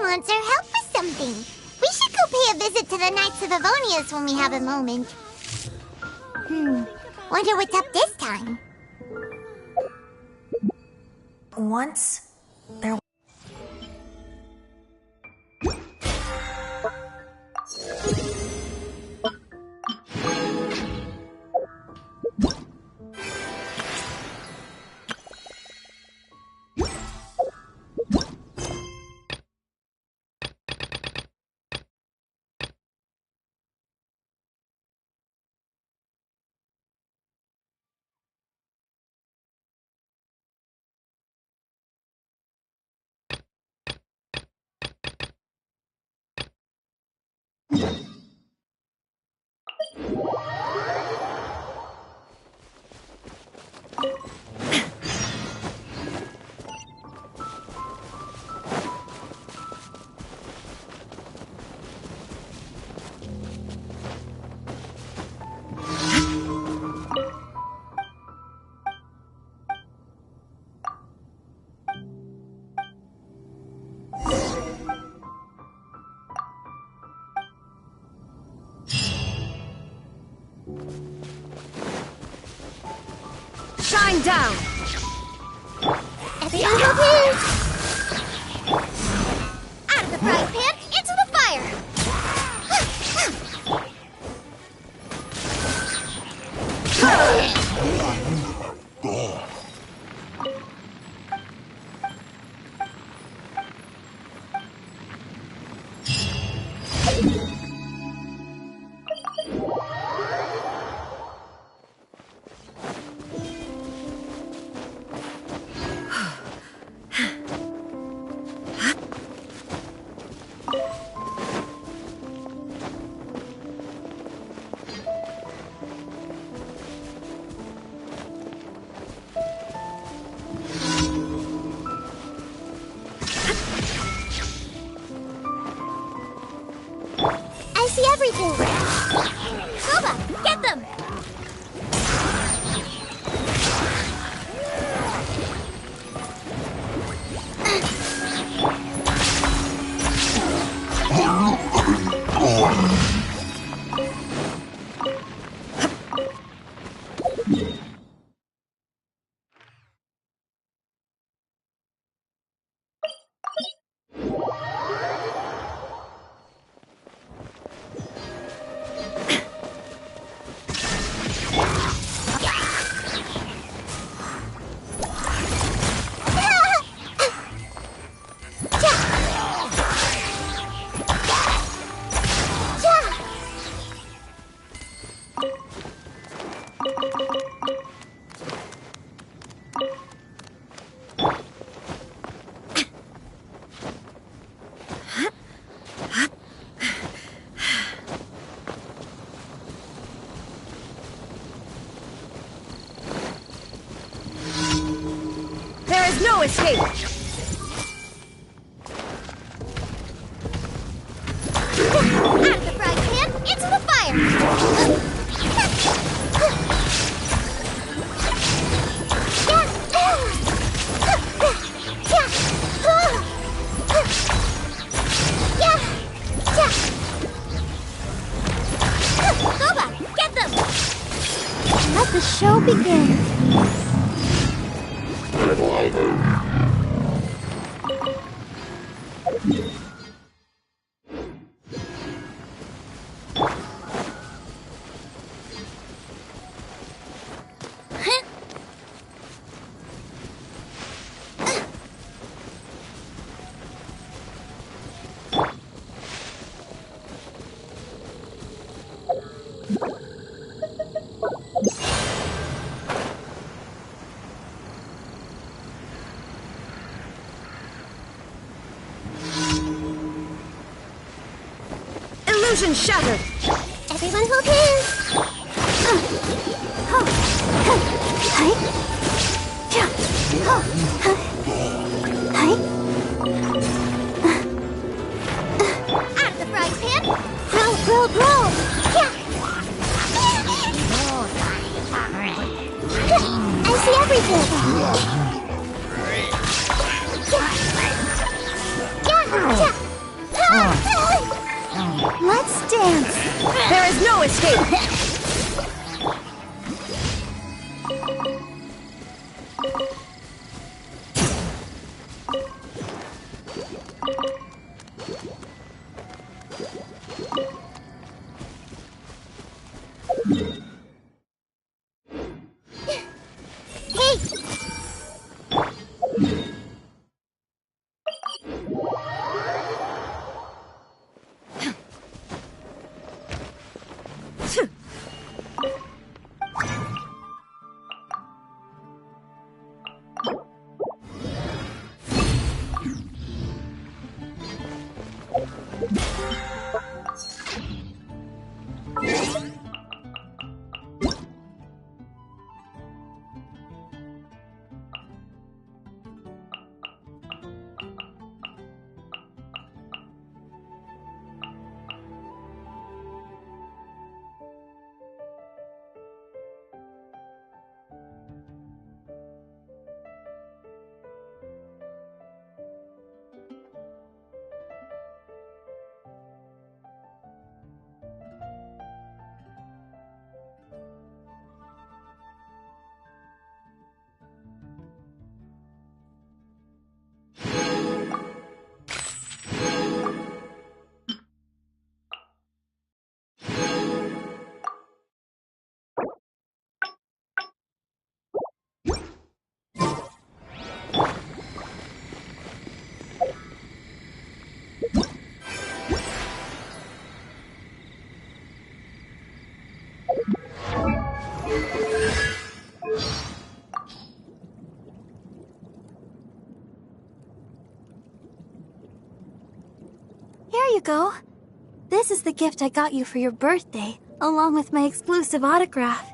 wants our help with something. We should go pay a visit to the Knights of Avonius when we have a moment. Wonder what's up this time. Once, there shine down! Everyone go please! Out of the frying pan, into the fire! I see everything! Koba, get them! No escape! Out of the frying pan, into the fire! Koba, get them! Let the show begin! Illusion shattered! Everyone hold hands! Out of the frying pan! Roll! I see everything! you go. This is the gift I got you for your birthday, along with my exclusive autograph.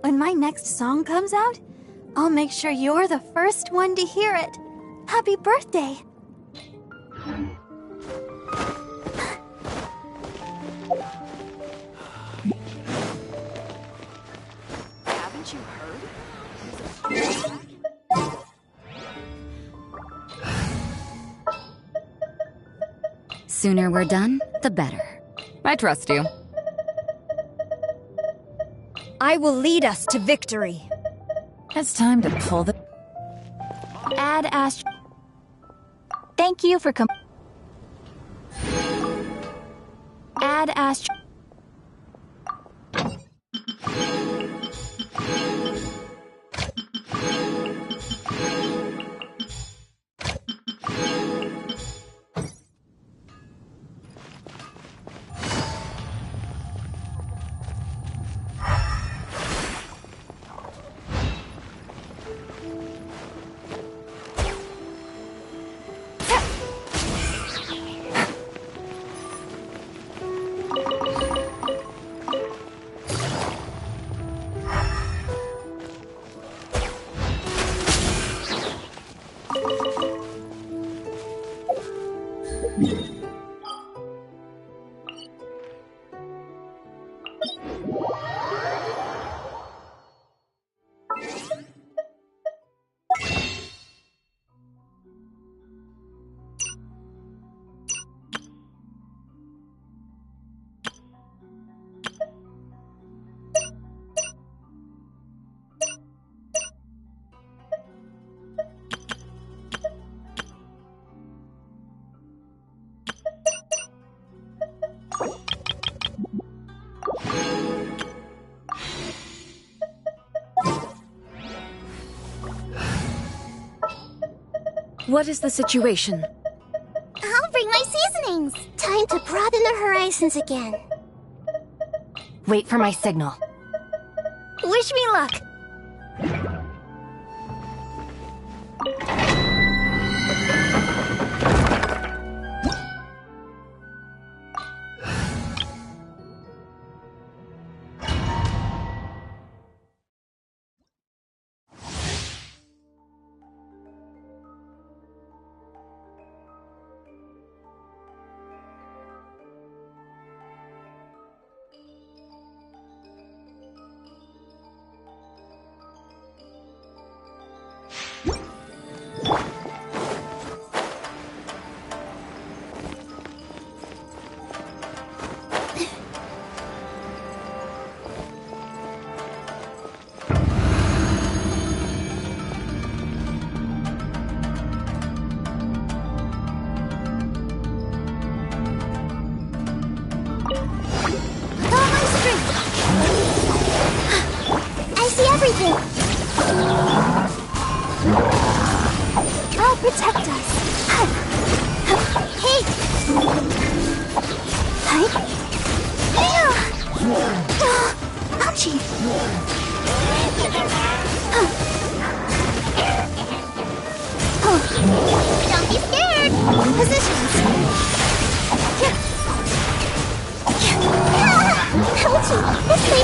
When my next song comes out, I'll make sure you're the first one to hear it. Happy birthday! Haven't you heard? Sooner we're done, the better. I trust you. I will lead us to victory. It's time to pull the... Add Astro. Thank you for Add Astro. What is the situation? I'll bring my seasonings. Time to broaden the horizons again. Wait for my signal. Wish me luck. Everything! I'll protect us. Hey! Hi! Ouchie! Don't be scared! Positions! Ouchie! This way!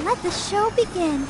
Let the show begin.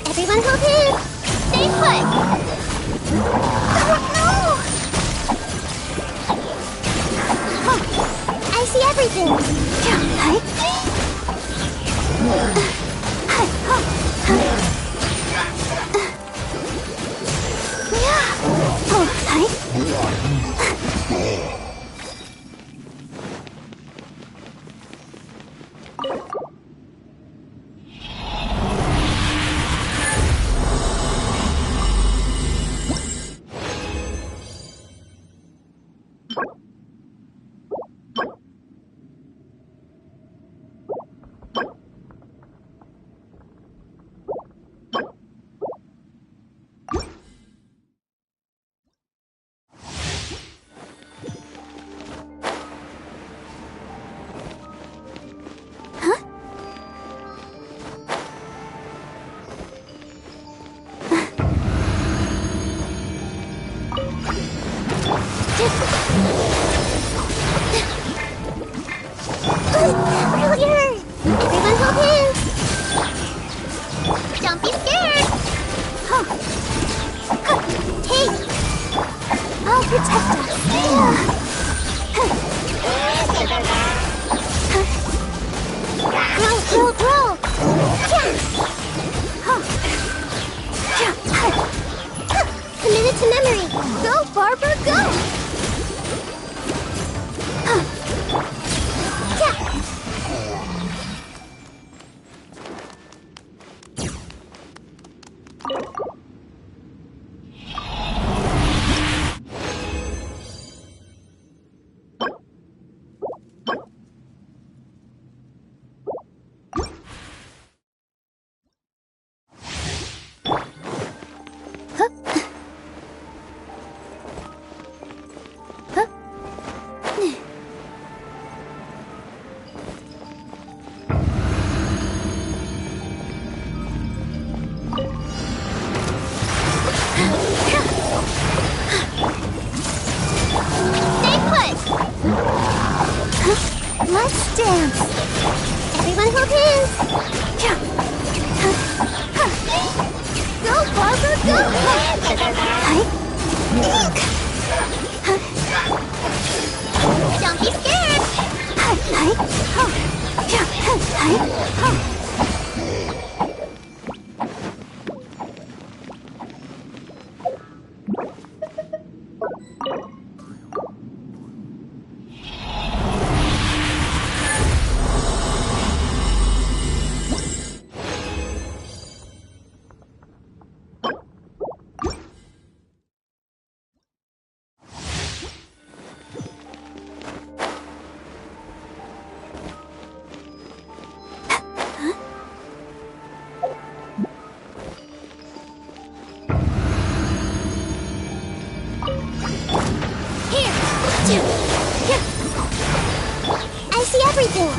Everyone hold in! Stay put! Oh, no! Oh, I see everything! Hi! Oh, hi! Let's dance. Everyone hold hands. Go, Barbara, go! Don't be scared. I see everything.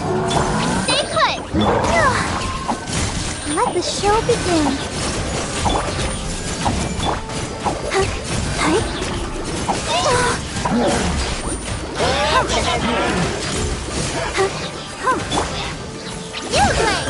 Stay put. Let the show begin. You play.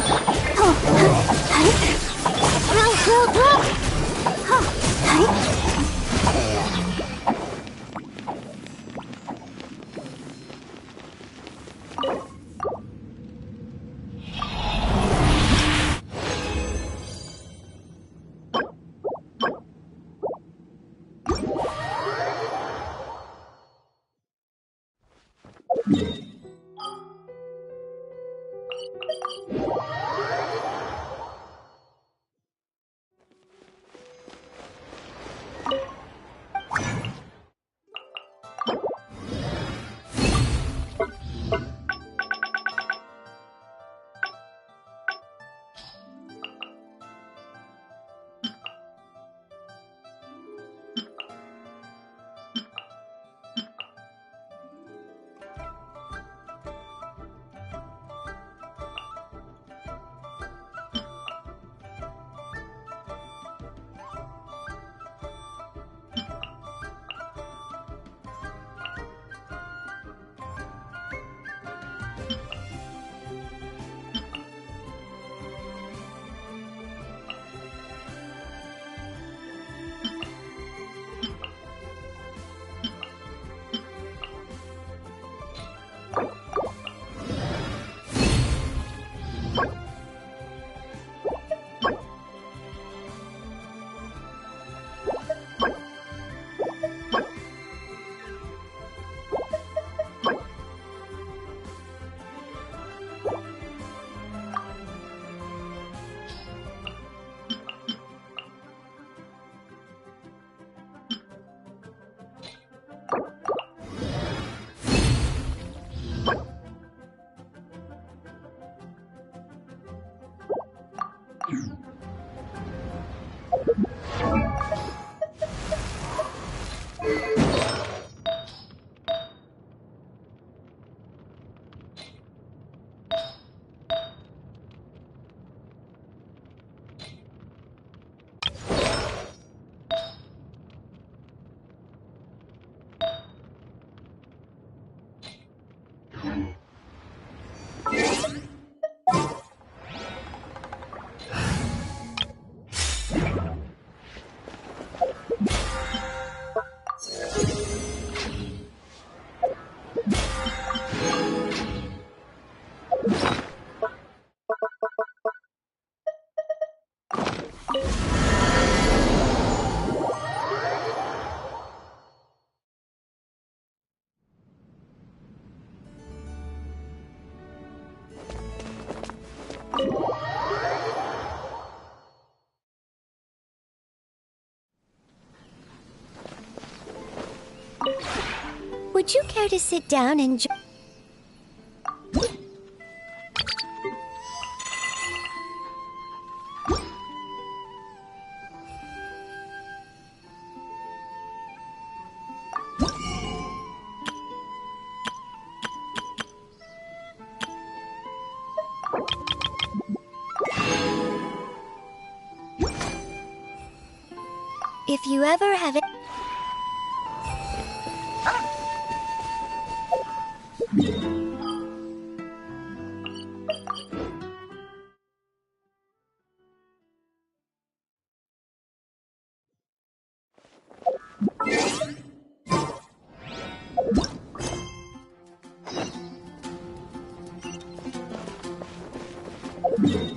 Would you care to sit down and if you ever have it? Hey,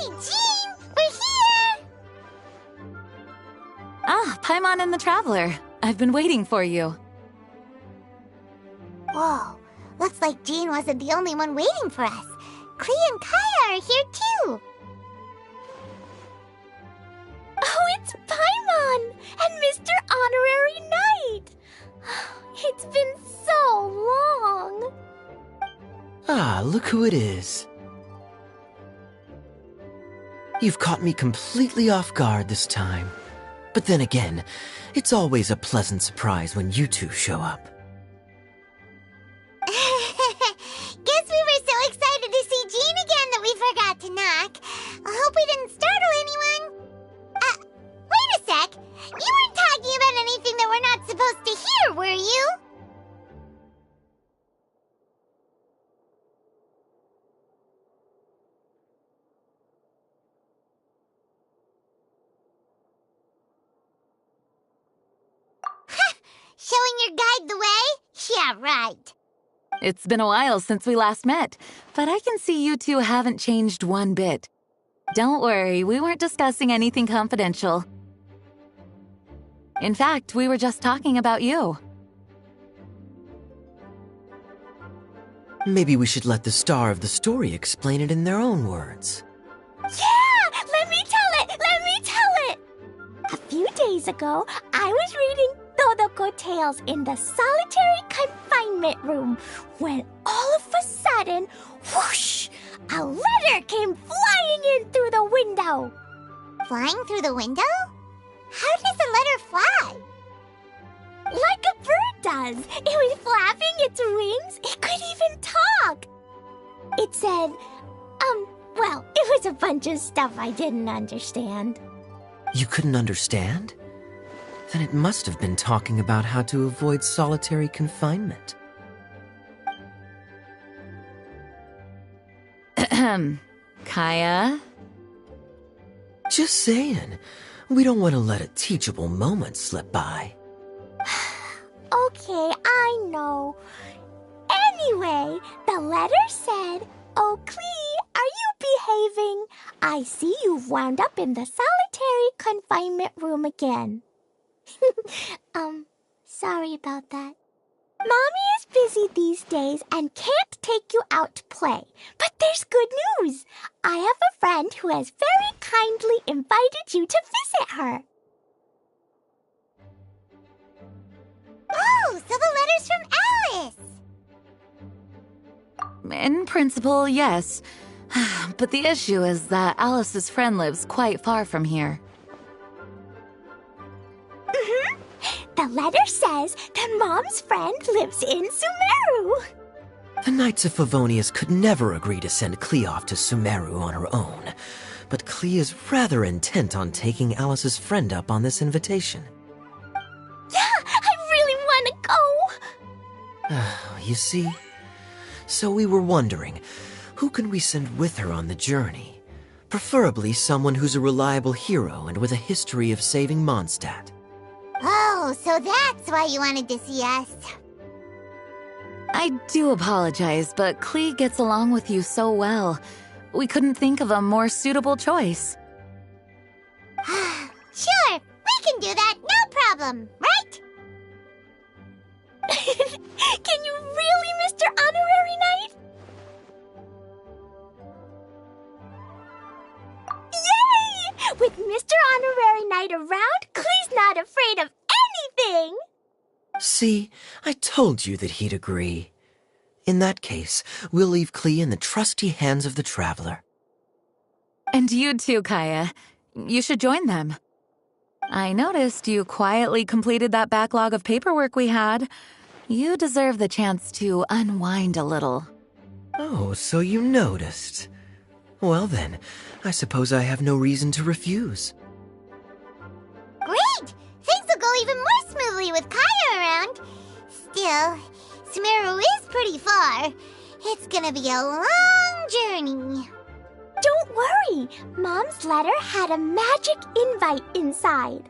Jean! We're here! Ah, Paimon and the Traveler. I've been waiting for you. Whoa, looks like Jean wasn't the only one waiting for us. Klee and Kaya are here too. Oh, it's Paimon and Mr. Honorary Knight. It's been so long. Ah, look who it is. You've caught me completely off guard this time. But then again, it's always a pleasant surprise when you two show up. Guess we were so excited to see Jean again that we forgot to knock. I hope we didn't startle anyone. Wait a sec. You weren't talking about anything that we're not supposed to hear, were you? Showing your guide the way? Yeah, right. It's been a while since we last met, but I can see you two haven't changed one bit. Don't worry, we weren't discussing anything confidential. In fact, we were just talking about you. Maybe we should let the star of the story explain it in their own words. Yeah! Let me tell it! Let me tell it! A few days ago, I was reading Todoko Tales in the solitary confinement room when all of a sudden, whoosh! A letter came flying in through the window. Flying through the window? How does a letter fly? Like a bird does. It was flapping its wings. It could even talk. It said, well, it was a bunch of stuff I didn't understand. You couldn't understand? Then it must have been talking about how to avoid solitary confinement. Kaya? Just saying. We don't want to let a teachable moment slip by. Okay, I know. Anyway, the letter said, "Oh, Klee, are you behaving? I see you've wound up in the solitary confinement room again." Sorry about that. Mommy is busy these days and can't take you out to play. But there's good news. I have a friend who has very kindly invited you to visit her. Oh, so the letter's from Alice! In principle, yes. But the issue is that Alice's friend lives quite far from here. The letter says that Mom's friend lives in Sumeru. The Knights of Favonius could never agree to send Klee off to Sumeru on her own. But Klee is rather intent on taking Alice's friend up on this invitation. Yeah, I really want to go. You see? So we were wondering, who can we send with her on the journey? Preferably someone who's a reliable hero and with a history of saving Mondstadt. Oh, so that's why you wanted to see us. I do apologize, but Klee gets along with you so well. We couldn't think of a more suitable choice. Sure, we can do that, no problem, right? Can you really, Mr. Honorary Knight? Yay! With Mr. Honorary Knight around, Klee's not afraid of anything. See, I told you that he'd agree. In that case, we'll leave Klee in the trusty hands of the Traveler. And you too, Kaya. You should join them. I noticed you quietly completed that backlog of paperwork we had. You deserve the chance to unwind a little. Oh, so you noticed. Well then, I suppose I have no reason to refuse. Great! Things will go even more smoothly with Kaya around. Still, Sumeru is pretty far. It's gonna be a long journey. Don't worry, Mom's letter had a magic invite inside.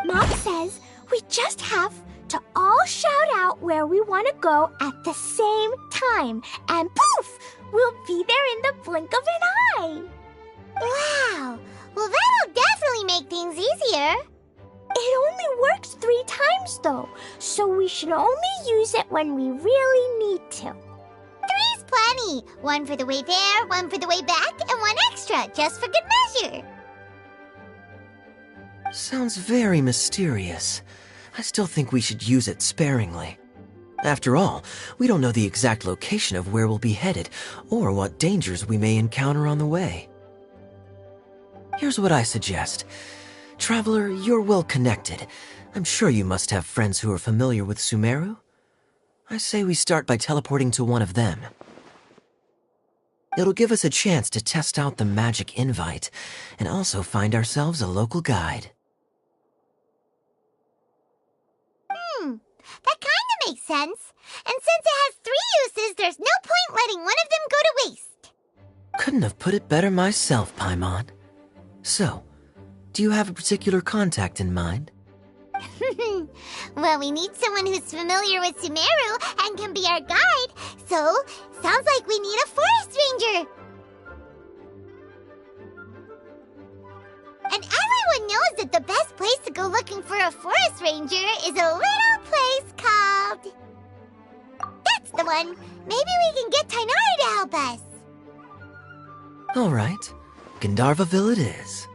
Mom says we just have to all shout out where we want to go at the same time, and poof, we'll be there in the blink of an eye. Wow! Well, that'll definitely make things easier. It only works 3 times though, so we should only use it when we really need to. 3's plenty. 1 for the way there, 1 for the way back, and 1 extra, just for good measure. Sounds very mysterious. I still think we should use it sparingly. After all, we don't know the exact location of where we'll be headed, or what dangers we may encounter on the way. Here's what I suggest. Traveler, you're well connected. I'm sure you must have friends who are familiar with Sumeru. I say we start by teleporting to one of them. It'll give us a chance to test out the magic invite, and also find ourselves a local guide. That kinda makes sense. And since it has 3 uses, there's no point letting one of them go to waste. Couldn't have put it better myself, Paimon. So, do you have a particular contact in mind? Well, we need someone who's familiar with Sumeru and can be our guide, so sounds like we need a forest ranger. And everyone knows that the best place to go looking for a forest ranger is a little place called... That's the one! Maybe we can get Tainari to help us. Alright, Gandharvaville it is.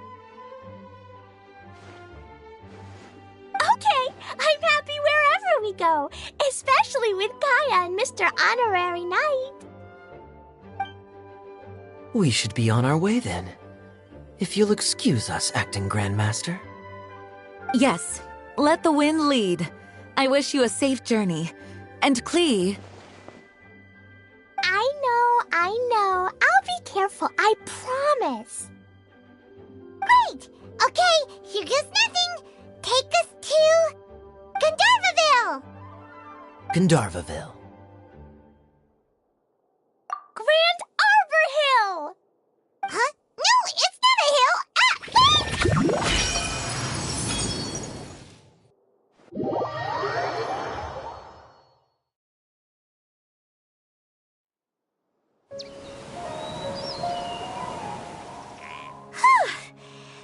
Okay, I'm happy wherever we go, especially with Gaia and Mr. Honorary Knight. We should be on our way then. If you'll excuse us, Acting Grandmaster. Yes, let the wind lead. I wish you a safe journey. And Klee... I know. I'll be careful, I promise. Great! Okay, here goes nothing. Take us to... Gandharvaville! Gandharvaville. Grand Arbor Hill! Huh? No, it's not a hill!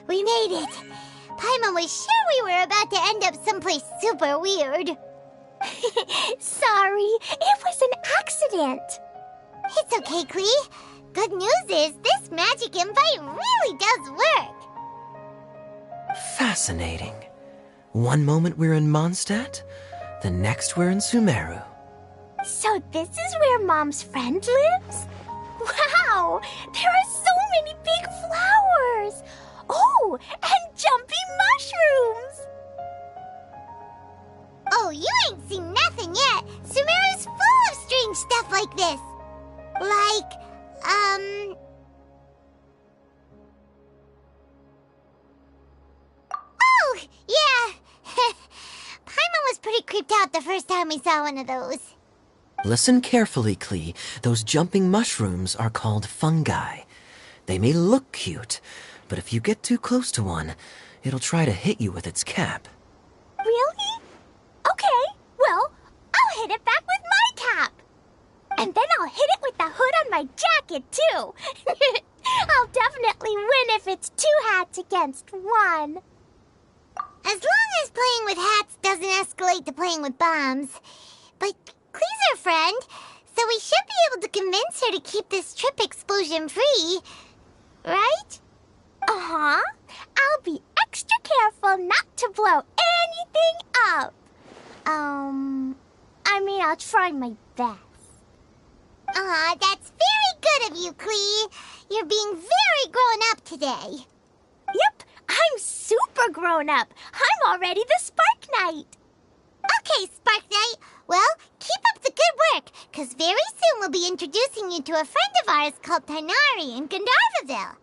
We made it. Paimon was sure we were about to end up someplace super weird. Sorry, it was an accident. It's okay, Klee. Good news is this magic invite really does work. Fascinating. One moment we're in Mondstadt, the next we're in Sumeru. So this is where Mom's friend lives? Wow, there are so many big flowers. Oh, and jumpy mushrooms. Oh, you ain't seen nothing yet. Sumeru's full of strange stuff like this. Like, Oh, yeah. Paimon was pretty creeped out the first time we saw one of those. Listen carefully, Klee. Those jumping mushrooms are called fungi. They may look cute, but if you get too close to one, it'll try to hit you with its cap. Really? Okay, well, I'll hit it back with my cap. And then I'll hit it with the hood on my jacket, too. I'll definitely win if it's 2 hats against 1. As long as playing with hats doesn't escalate to playing with bombs. But Klee's our friend, so we should be able to convince her to keep this trip explosion-free. Right? Uh-huh. I'll be extra careful not to blow anything up. I'll try my best. Aw, that's very good of you, Klee. You're being very grown up today. Yep, I'm super grown grown up. I'm already the Spark Knight. Okay, Spark Knight. Well, keep up the good work, because very soon we'll be introducing you to a friend of ours called Tighnari in Gandharvaville.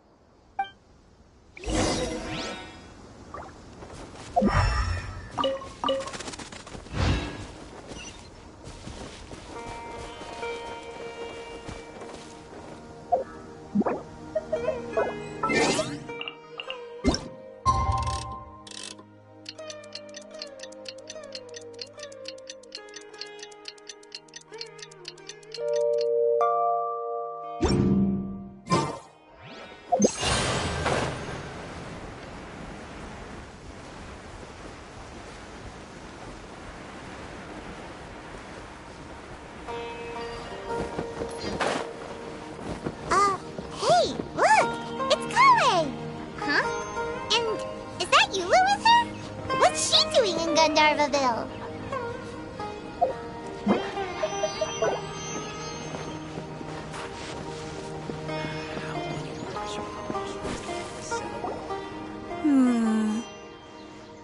Hey, look! It's Kale! Huh? And is that Eula with her? What's she doing in Gandharvaville?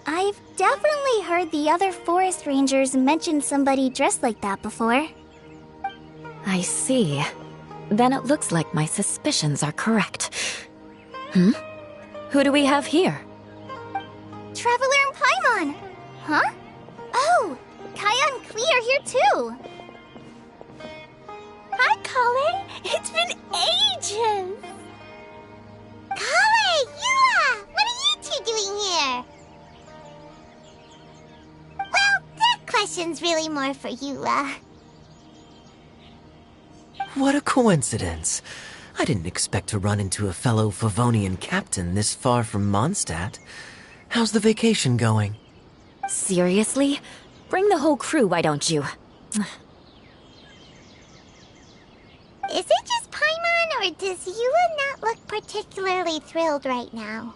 I've definitely heard the other forest rangers mention somebody dressed like that before. I see. Then it looks like my suspicions are correct. Who do we have here? Traveler and Paimon! Huh? Oh, Kaya and Klee are here too! Hi, Colin! It's been ages! Kale! Eula! What are you two doing here? Well, that question's really more for Eula. What a coincidence. I didn't expect to run into a fellow Favonian captain this far from Mondstadt. How's the vacation going? Seriously? Bring the whole crew, why don't you? Is it just Paimon, or does Eula not look particularly thrilled right now?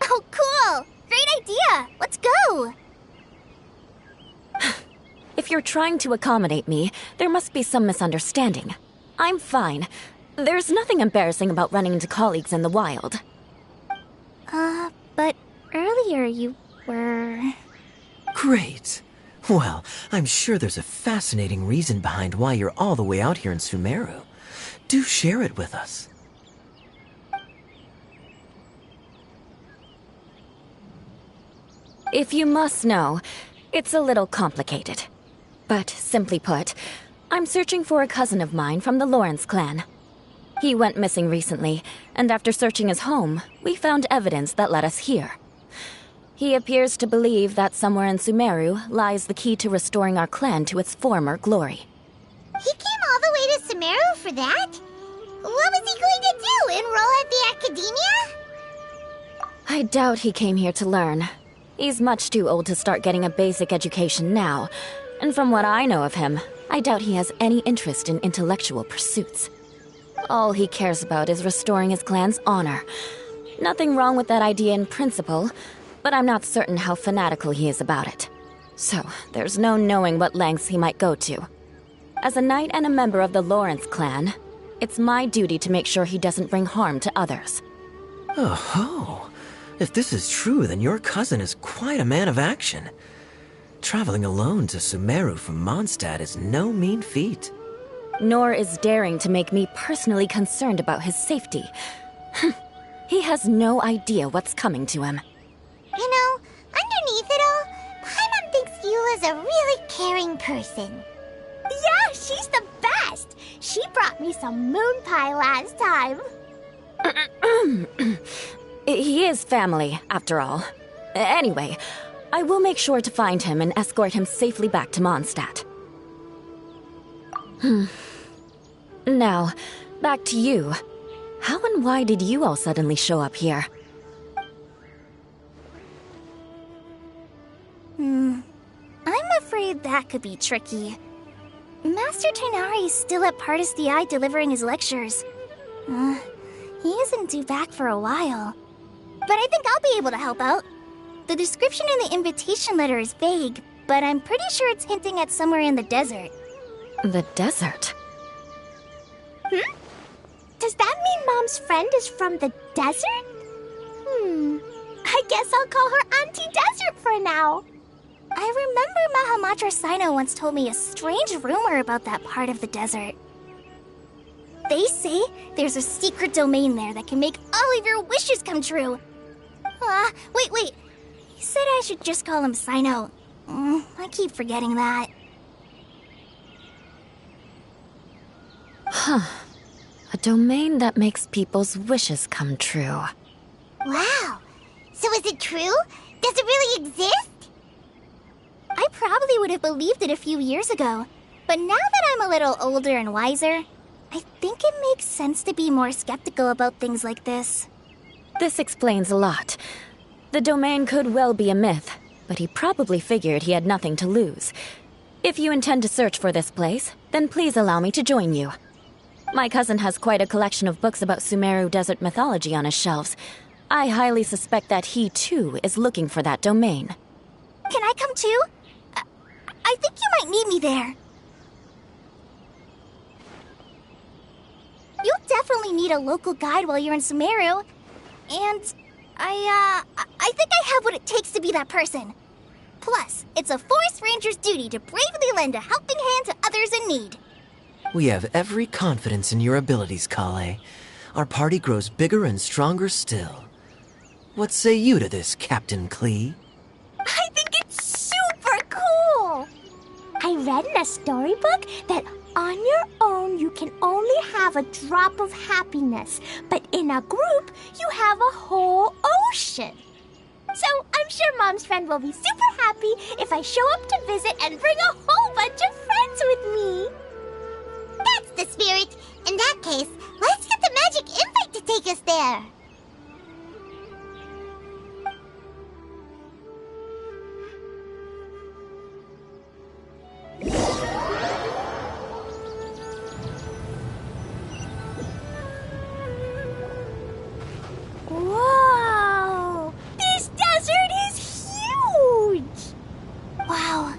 Oh, cool! Great idea! Let's go! If you're trying to accommodate me, there must be some misunderstanding. I'm fine. There's nothing embarrassing about running into colleagues in the wild. But earlier you were... Great. Well, I'm sure there's a fascinating reason behind why you're all the way out here in Sumeru. Do share it with us. If you must know, it's a little complicated. But simply put, I'm searching for a cousin of mine from the Lawrence clan. He went missing recently, and after searching his home, we found evidence that led us here. He appears to believe that somewhere in Sumeru lies the key to restoring our clan to its former glory. He came all the way to Sumeru for that? What was he going to do, enroll at the academia? I doubt he came here to learn. He's much too old to start getting a basic education now, and from what I know of him, I doubt he has any interest in intellectual pursuits. All he cares about is restoring his clan's honor. Nothing wrong with that idea in principle, but I'm not certain how fanatical he is about it. So, there's no knowing what lengths he might go to. As a knight and a member of the Lawrence clan, it's my duty to make sure he doesn't bring harm to others. Oh-ho! If this is true, then your cousin is quite a man of action. Traveling alone to Sumeru from Mondstadt is no mean feat. Nor is daring to make me personally concerned about his safety. He has no idea what's coming to him. You know, underneath it all, Paimon thinks Eula's a really caring person. Yeah, she's the best! She brought me some moon pie last time. He is family, after all. Anyway, I will make sure to find him and escort him safely back to Mondstadt. Now, back to you. How and why did you all suddenly show up here? I'm afraid that could be tricky. Master Tighnari is still at Pardus the Eye delivering his lectures. He isn't due back for a while. But I think I'll be able to help out. The description in the invitation letter is vague, but I'm pretty sure it's hinting at somewhere in the desert. The desert? Does that mean Mom's friend is from the desert? I guess I'll call her Auntie Desert for now. I remember Mahamatra Sino once told me a strange rumor about that part of the desert. They say there's a secret domain there that can make all of your wishes come true. Wait. He said I should just call him Sino. I keep forgetting that. Huh. A domain that makes people's wishes come true. Wow. So is it true? Does it really exist? I probably would have believed it a few years ago. But now that I'm a little older and wiser, I think it makes sense to be more skeptical about things like this. This explains a lot. The domain could well be a myth, but he probably figured he had nothing to lose. If you intend to search for this place, then please allow me to join you. My cousin has quite a collection of books about Sumeru desert mythology on his shelves. I highly suspect that he, too, is looking for that domain. Can I come too? I think you might need me there. You'll definitely need a local guide while you're in Sumeru. And I think I have what it takes to be that person. Plus, it's a forest ranger's duty to bravely lend a helping hand to others in need. We have every confidence in your abilities, Kale. Our party grows bigger and stronger still. What say you to this, Captain Klee? I think it's super cool! I read in a storybook that on your own you can only have a drop of happiness, but in a group you have a whole ocean. So I'm sure Mom's friend will be super happy if I show up to visit and bring a whole bunch of friends with me. That's the spirit. In that case, let's get the magic invite to take us there. Whoa! This desert is huge! Wow,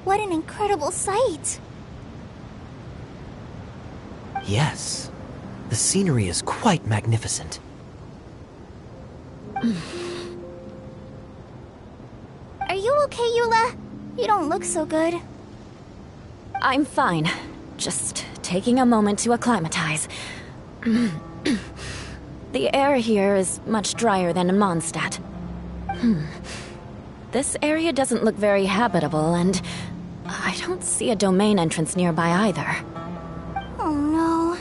what an incredible sight. Yes. The scenery is quite magnificent. Are you okay, Eula? You don't look so good. I'm fine. Just taking a moment to acclimatize. The air here is much drier than in Mondstadt. This area doesn't look very habitable, and I don't see a domain entrance nearby either. Oh no.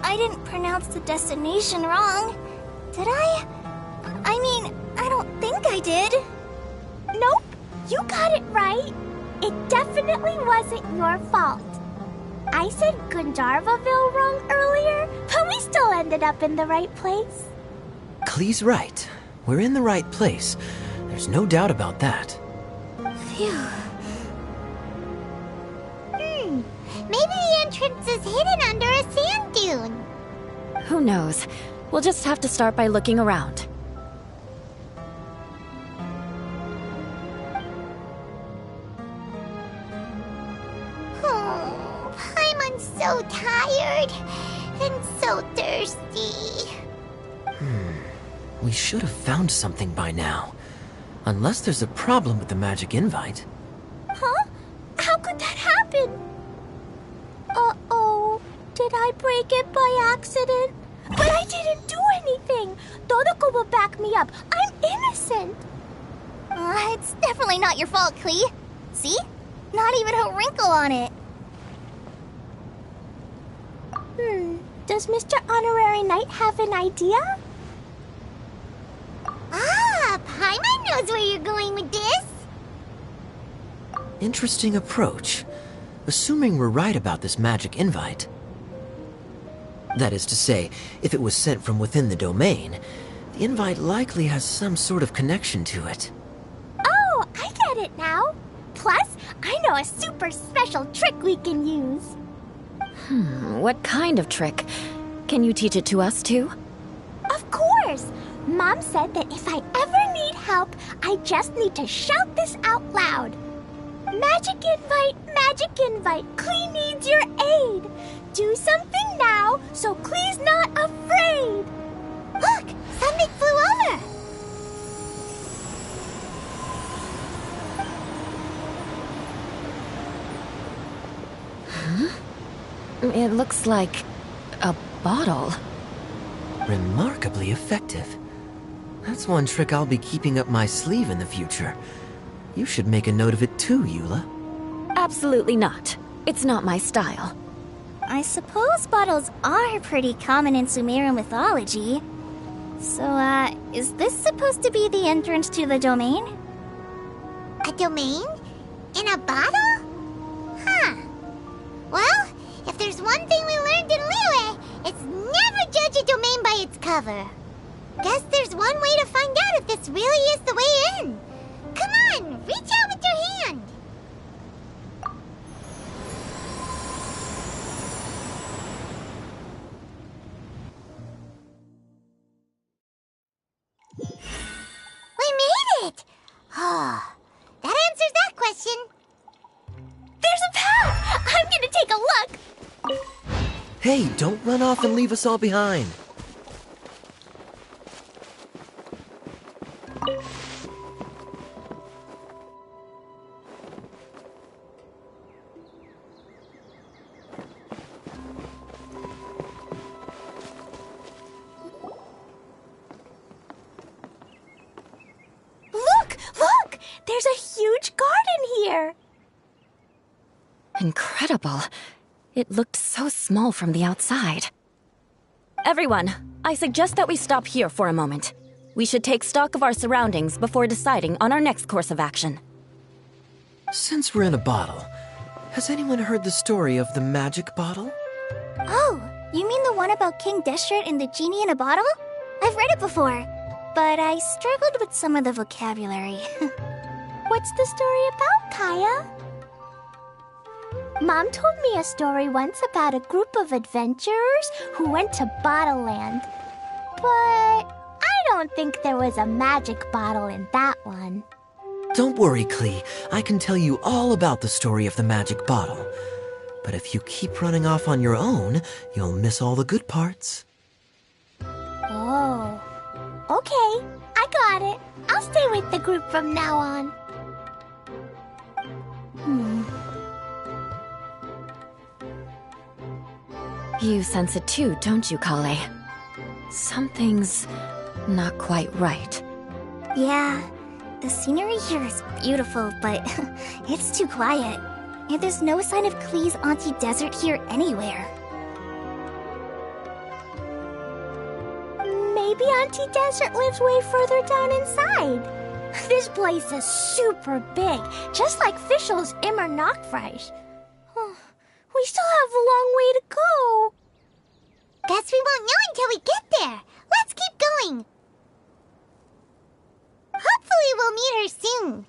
I didn't pronounce the destination wrong. Did I? I mean, I don't think I did. Nope, you got it right. It definitely wasn't your fault. I said Gandharvaville wrong earlier, but we still ended up in the right place. Klee's right. We're in the right place. There's no doubt about that. Phew. Maybe the entrance is hidden under a sand dune. Who knows? We'll just have to start by looking around. Oh, Paimon's so tired and so thirsty. We should have found something by now. Unless there's a problem with the magic invite. Huh? How could that happen? Uh-oh. Did I break it by accident? But I didn't do anything. Todoko will back me up. I'm innocent. It's definitely not your fault, Klee. See? Not even a wrinkle on it. Does Mr. Honorary Knight have an idea? Ah, Paimon knows where you're going with this. Interesting approach. Assuming we're right about this magic invite. That is to say, if it was sent from within the domain, the invite likely has some sort of connection to it. Oh, I get it now. Plus, I know a super special trick we can use. What kind of trick? Can you teach it to us too? Of course! Mom said that if I ever need help, I just need to shout this out loud. Magic invite, Klee needs your aid. Do something now, so Klee's not afraid. Look, It looks like a bottle. Remarkably effective. That's one trick I'll be keeping up my sleeve in the future. You should make a note of it too, Eula. Absolutely not. It's not my style. I suppose bottles are pretty common in Sumerian mythology. So, is this supposed to be the entrance to the domain? A domain? In a bottle? Huh. Well, if there's one thing we learned in Liyue, it's never judge a domain by its cover. Guess there's one way to find out if this really is the way in. Come on, reach out with your hand. We made it! Oh, that answers that question. There's a path! I'm gonna take a look! Hey, don't run off and leave us all behind. Look! There's a huge garden here! Incredible. It looked so small from the outside. Everyone, I suggest that we stop here for a moment. We should take stock of our surroundings before deciding on our next course of action. Since we're in a bottle, has anyone heard the story of the magic bottle? Oh, you mean the one about King Deshret and the genie in a bottle? I've read it before, but I struggled with some of the vocabulary. What's the story about, Kaya? Mom told me a story once about a group of adventurers who went to Bottle Land. But I don't think there was a magic bottle in that one. Don't worry, Klee. I can tell you all about the story of the magic bottle. But if you keep running off on your own, you'll miss all the good parts. Oh. Okay, I got it. I'll stay with the group from now on. You sense it too, don't you, Kale? Something's not quite right. Yeah, the scenery here is beautiful, but it's too quiet. And there's no sign of Klee's Auntie Desert here anywhere. Maybe Auntie Desert lives way further down inside. This place is super big, just like Fischl's Immer Nachtreich. We still have a long way to go. Guess we won't know until we get there. Let's keep going. Hopefully we'll meet her soon.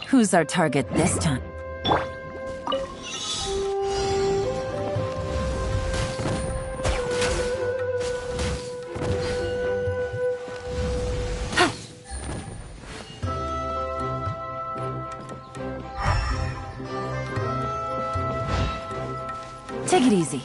Who's our target this time? Take it easy.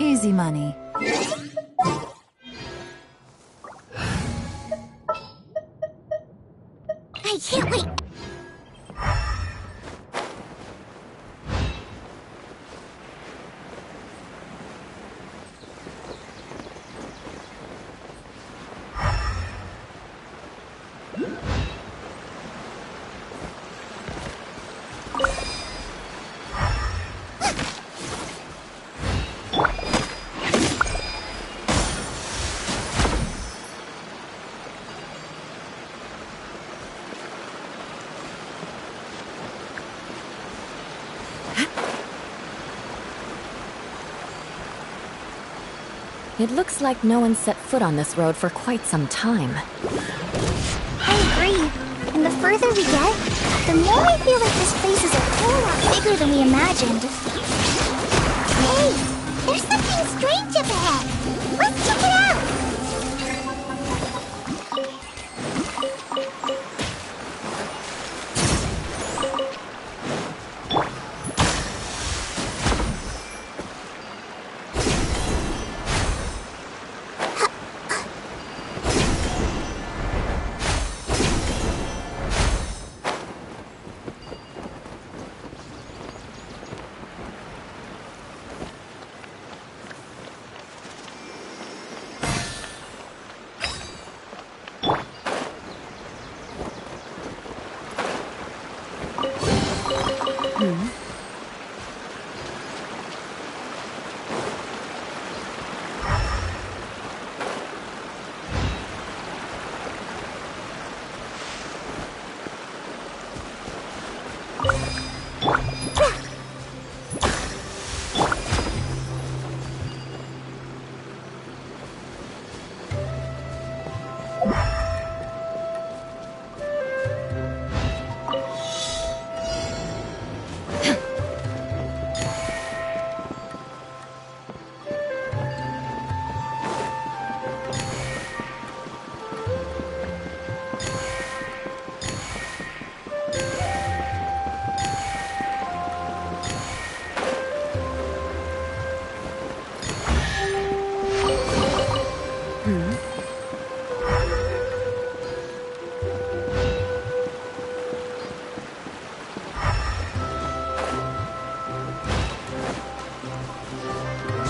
Easy money. I can't wait. It looks like no one set foot on this road for quite some time. I agree. And the further we get, the more I feel like this place is a whole lot bigger than we imagined. Hey, there's something strange up ahead. Let's check it out.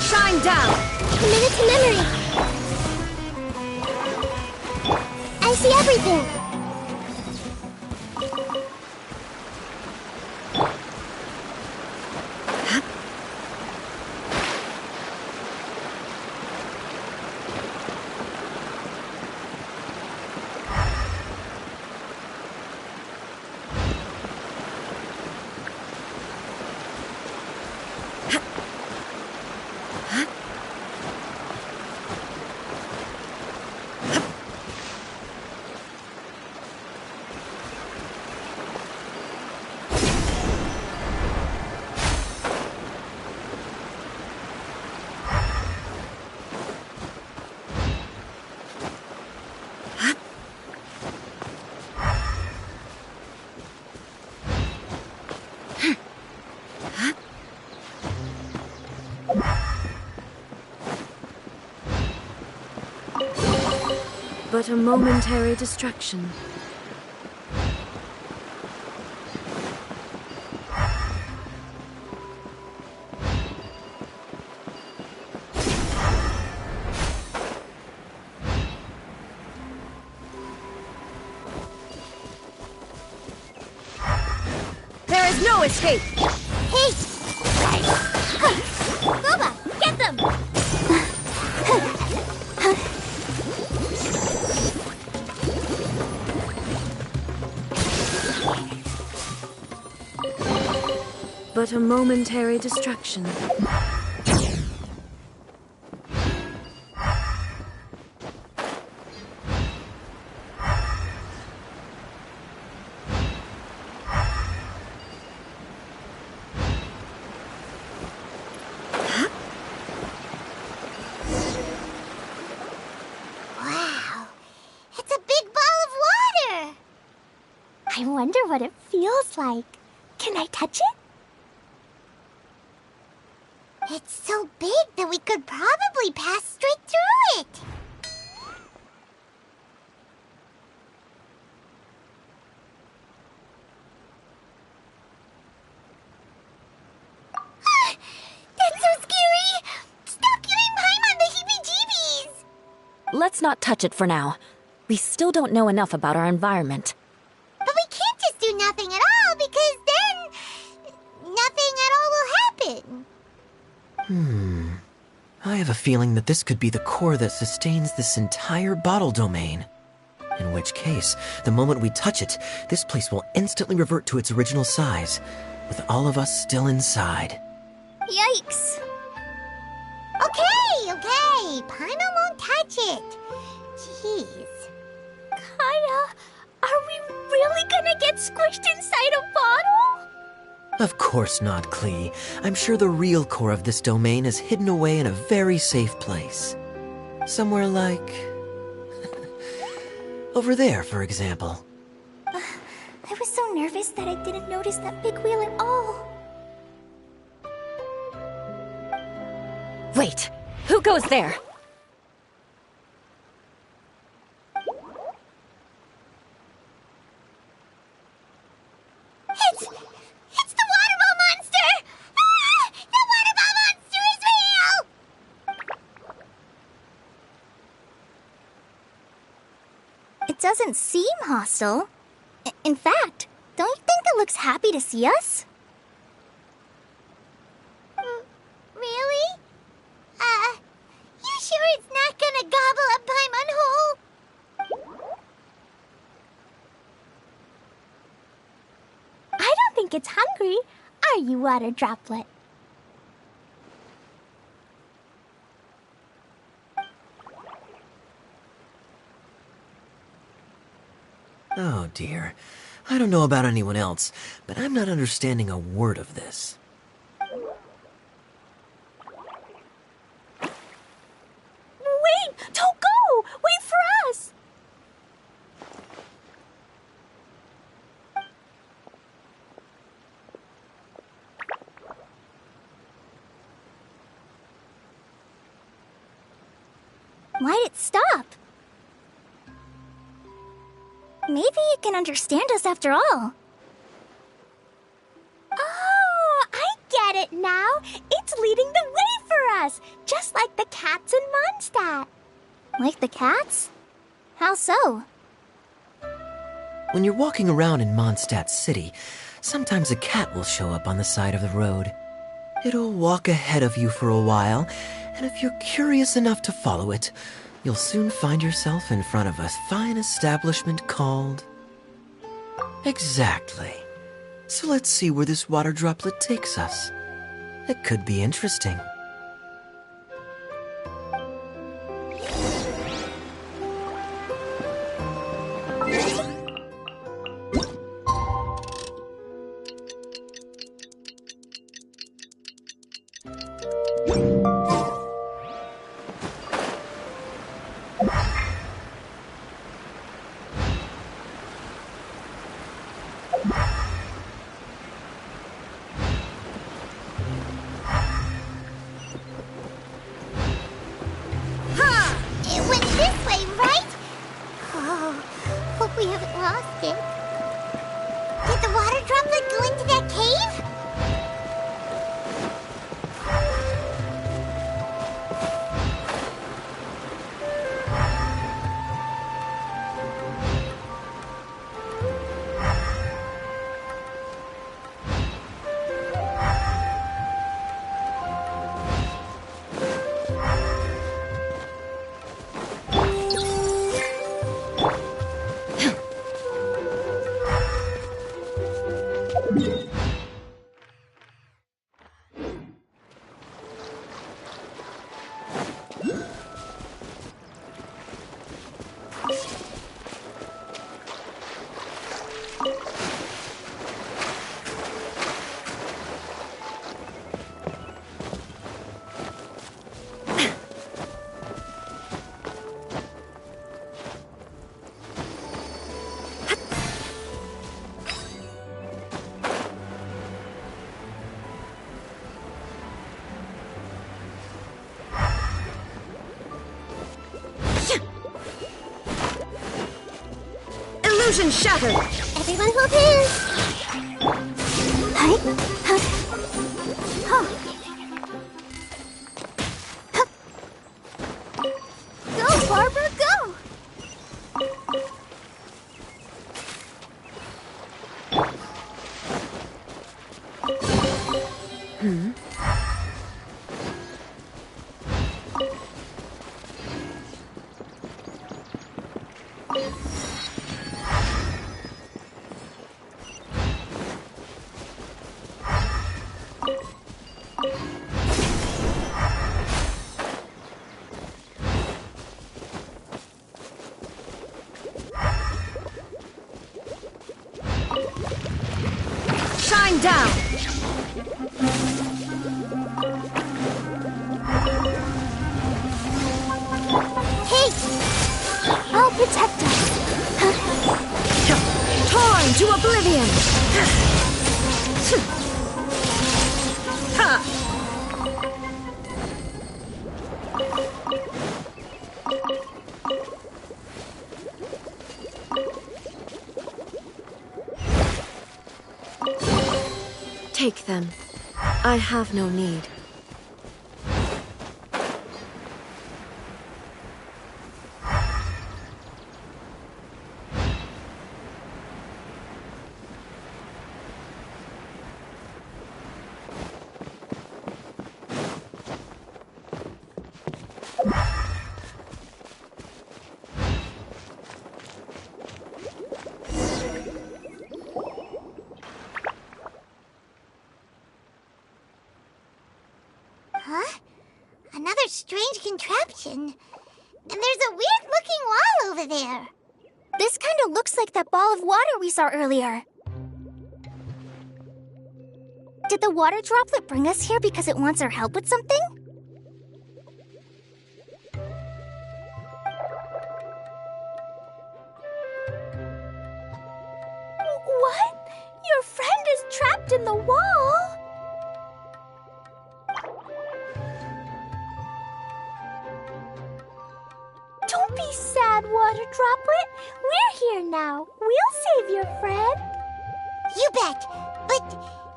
Shine down! Commit to memory. I see everything. But a momentary distraction. There is no escape! Hey! Boba, get them! but a momentary distraction. Wow, it's a big ball of water. I wonder what it feels like. Can I touch it? It's so big that we could probably pass straight through it. That's so scary! Stop giving Paimon the heebie-jeebies! Let's not touch it for now. We still don't know enough about our environment. But we can't just do nothing at all, because then nothing at all will happen. I have a feeling that this could be the core that sustains this entire bottle domain. In which case, the moment we touch it, this place will instantly revert to its original size, with all of us still inside. Yikes. Okay. Paimon won't touch it. Jeez. Kaya, are we really gonna get squished inside a bottle? Of course not, Klee. I'm sure the real core of this domain is hidden away in a very safe place. Somewhere like... over there, for example. I was so nervous that I didn't notice that big wheel at all. Wait, who goes there? It's the water ball monster! Ah! The water ball monster is real! It doesn't seem hostile. In fact, don't you think it looks happy to see us? Really? You sure it's not gonna gobble up Paimon whole? I don't think it's hungry. Are you, water droplet? Oh dear. I don't know about anyone else, but I'm not understanding a word of this. Wait! Don't go! Wait for us! Why'd it stop? Maybe it can understand us after all. Oh, I get it now. It's leading the way for us, just like the cats in Mondstadt. Like the cats? How so? When you're walking around in Mondstadt City, sometimes a cat will show up on the side of the road. It'll walk ahead of you for a while, and if you're curious enough to follow it, you'll soon find yourself in front of a fine establishment called... Exactly. So let's see where this water droplet takes us. It could be interesting. It went this way, right? Oh, hope we haven't lost it. Did the water droplet go into that cave? Illusion shattered! Everyone hold hands. Hi. Huh. Huh. Huh. Go, Barbara, go! Shine down! Hey! I'll protect us. Torn to oblivion! Ha! Take them. I have no need. Huh? Another strange contraption. And there's a weird-looking wall over there. This kind of looks like that ball of water we saw earlier. Did the water droplet bring us here because it wants our help with something? What? Your friend is trapped in the wall? Don't be sad, Water Droplet. We're here now. We'll save your friend. You bet. But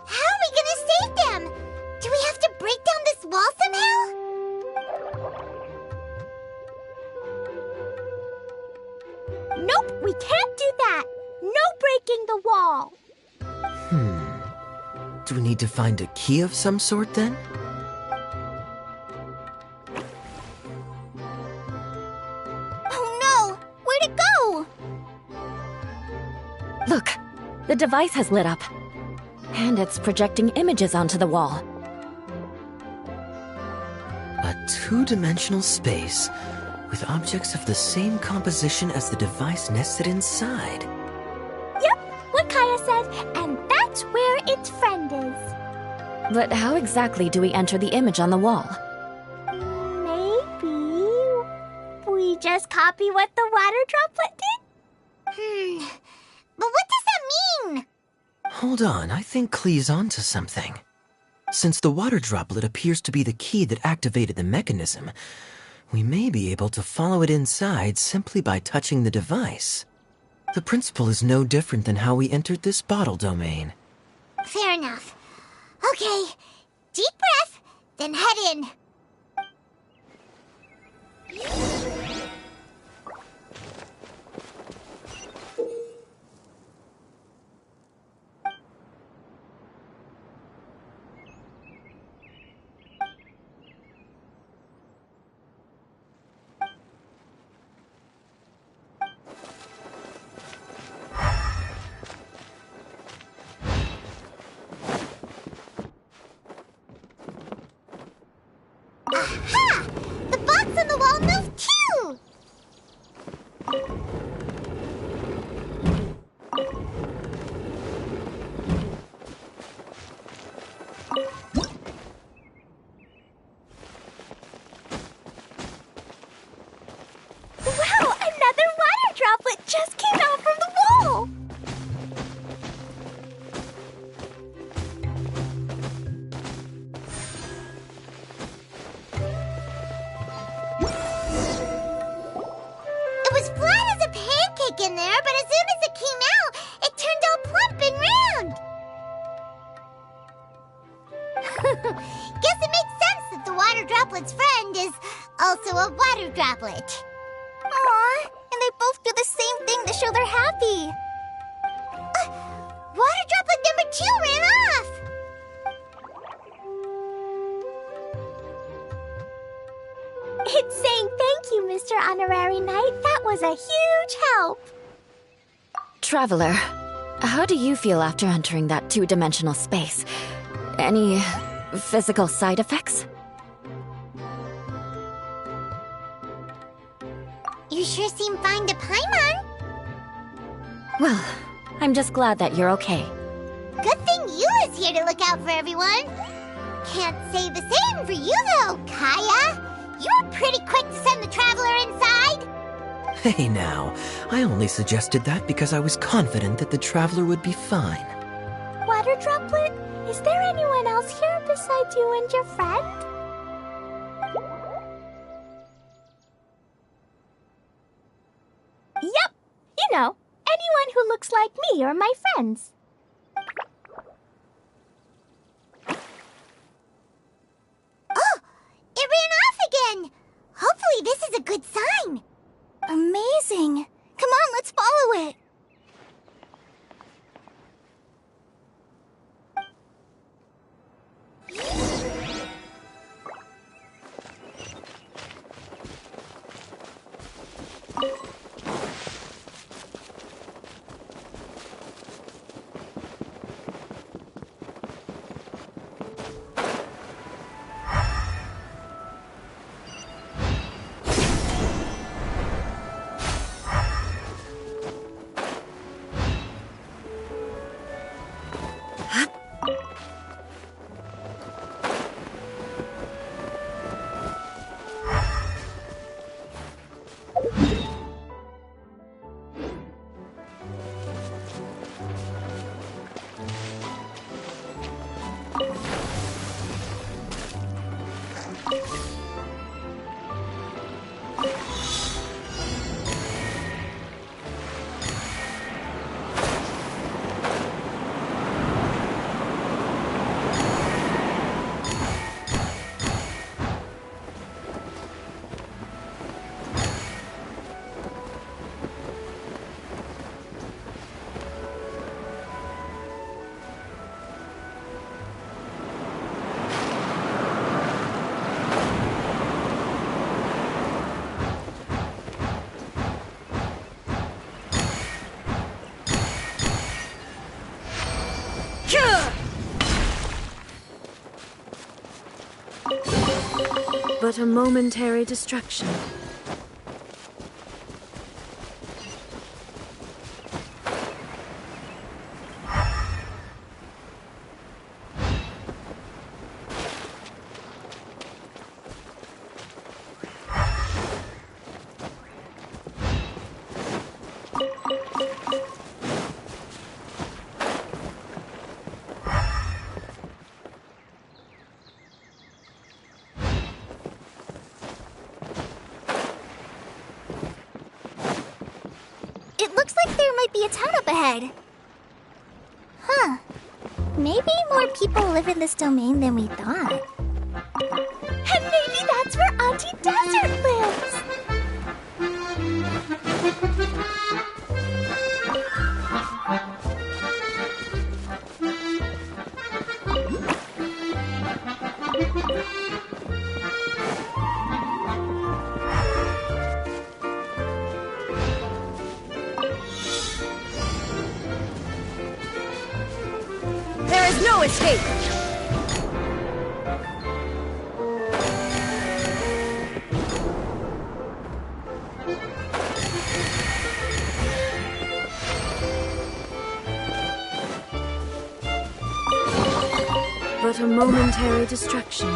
how are we gonna save them? Do we have to break down this wall somehow? Nope, we can't do that. No breaking the wall. Do we need to find a key of some sort then? Oh no! Where'd it go? Look, the device has lit up. And it's projecting images onto the wall. A two-dimensional space with objects of the same composition as the device nested inside. Yep, what Kaya said, and that's where its friend is. But how exactly do we enter the image on the wall? Maybe we just copy what the water droplet did? But what does that mean? Hold on, I think Klee's onto something. Since the water droplet appears to be the key that activated the mechanism, we may be able to follow it inside simply by touching the device. The principle is no different than how we entered this bottle domain. Fair enough. Okay, deep breath, then head in. Aha! The box on the wall moved too! Wow, another water droplet just came out from the wall! It was flat as a pancake in there, but as soon as it came Guess it makes sense that the water droplet's friend is also a water droplet. Aw, and they both do the same thing to show they're happy. Water droplet number 2 ran off! It's saying thank you, Mr. Honorary Knight. That was a huge help. Traveler, how do you feel after entering that two-dimensional space? Any physical side effects? You sure seem fine to Paimon. Well, I'm just glad that you're okay. Good thing Eula's here to look out for everyone. Can't say the same for you, though, Kaya. You were pretty quick to send the Traveler inside. Hey now, I only suggested that because I was confident that the Traveler would be fine. Water Droplet, is there anyone else here besides you and your friend? Yep, you know, anyone who looks like me or my friends. Oh, it ran off again. Hopefully this is a good sign. Amazing. Come on, let's follow it. But a momentary distraction. It looks like there might be a town up ahead. Huh. Maybe more people live in this domain than we thought. And maybe that's where Auntie Desert lives! There is no escape! But a momentary distraction.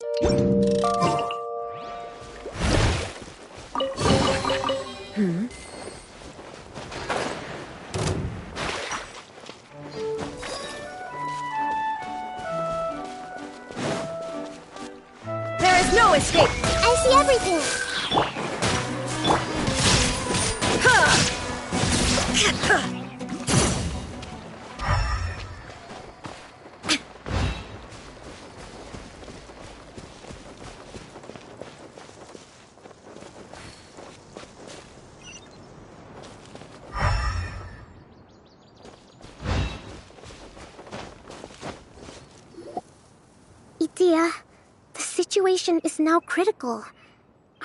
There is no escape! I see everything. Idea, the situation is now critical.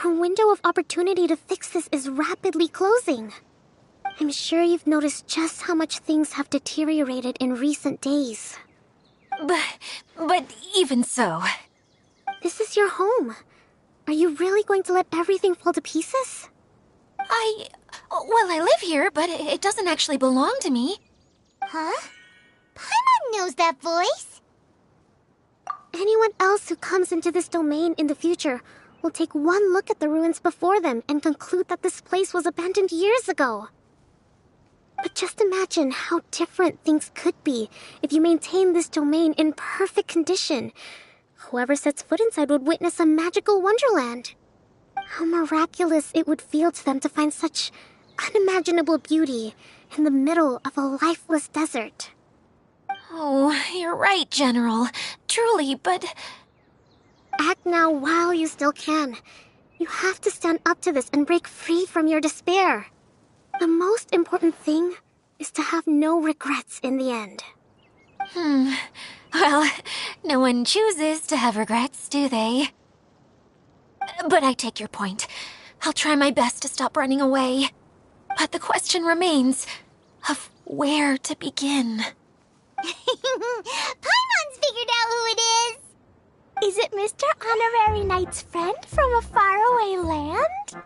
Our window of opportunity to fix this is rapidly closing. I'm sure you've noticed just how much things have deteriorated in recent days. But even so... This is your home. Are you really going to let everything fall to pieces? Well, I live here, but it doesn't actually belong to me. Huh? Paimon knows that voice. Anyone else who comes into this domain in the future will take one look at the ruins before them and conclude that this place was abandoned years ago. But just imagine how different things could be if you maintain this domain in perfect condition. Whoever sets foot inside would witness a magical wonderland. How miraculous it would feel to them to find such unimaginable beauty in the middle of a lifeless desert. Oh, you're right, General. Truly, but... Act now while you still can. You have to stand up to this and break free from your despair. The most important thing is to have no regrets in the end. Well, no one chooses to have regrets, do they? But I take your point. I'll try my best to stop running away. But the question remains of where to begin. Paimon's figured out who it is! Is it Mr. Honorary Knight's friend from a faraway land?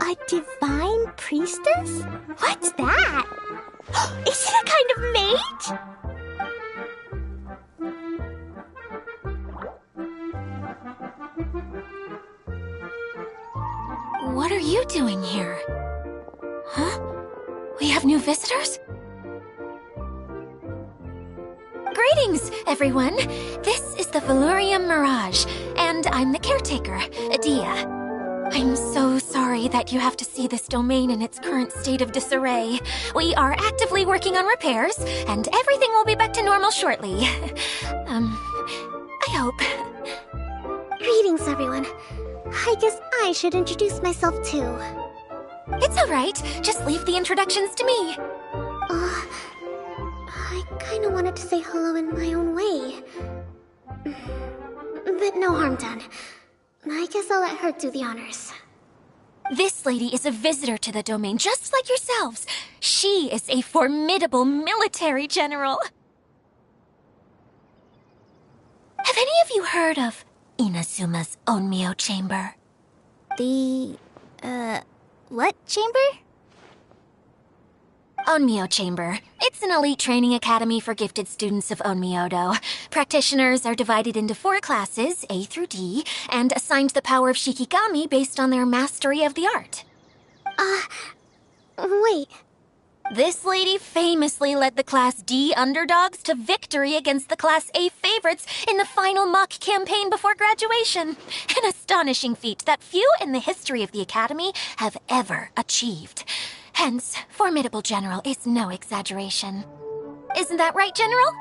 A divine priestess? What's that? Is it a kind of mage? What are you doing here? Huh? We have new visitors? Greetings, everyone. This is the Valurium Mirage, and I'm the caretaker, Adia. I'm so sorry that you have to see this domain in its current state of disarray. We are actively working on repairs, and everything will be back to normal shortly. I hope. Greetings, everyone. I guess I should introduce myself too. It's all right. Just leave the introductions to me. I kinda wanted to say hello in my own way. But no harm done. I guess I'll let her do the honors. This lady is a visitor to the domain, just like yourselves. She is a formidable military general. Have any of you heard of Inazuma's Onmyo Chamber? The, what chamber? Onmyo Chamber. It's an elite training academy for gifted students of Onmyodo. Practitioners are divided into 4 classes, A through D, and assigned the power of Shikigami based on their mastery of the art. Wait. This lady famously led the Class D underdogs to victory against the Class A favorites in the final mock campaign before graduation. An astonishing feat that few in the history of the academy have ever achieved. Hence, formidable general is no exaggeration. Isn't that right, General?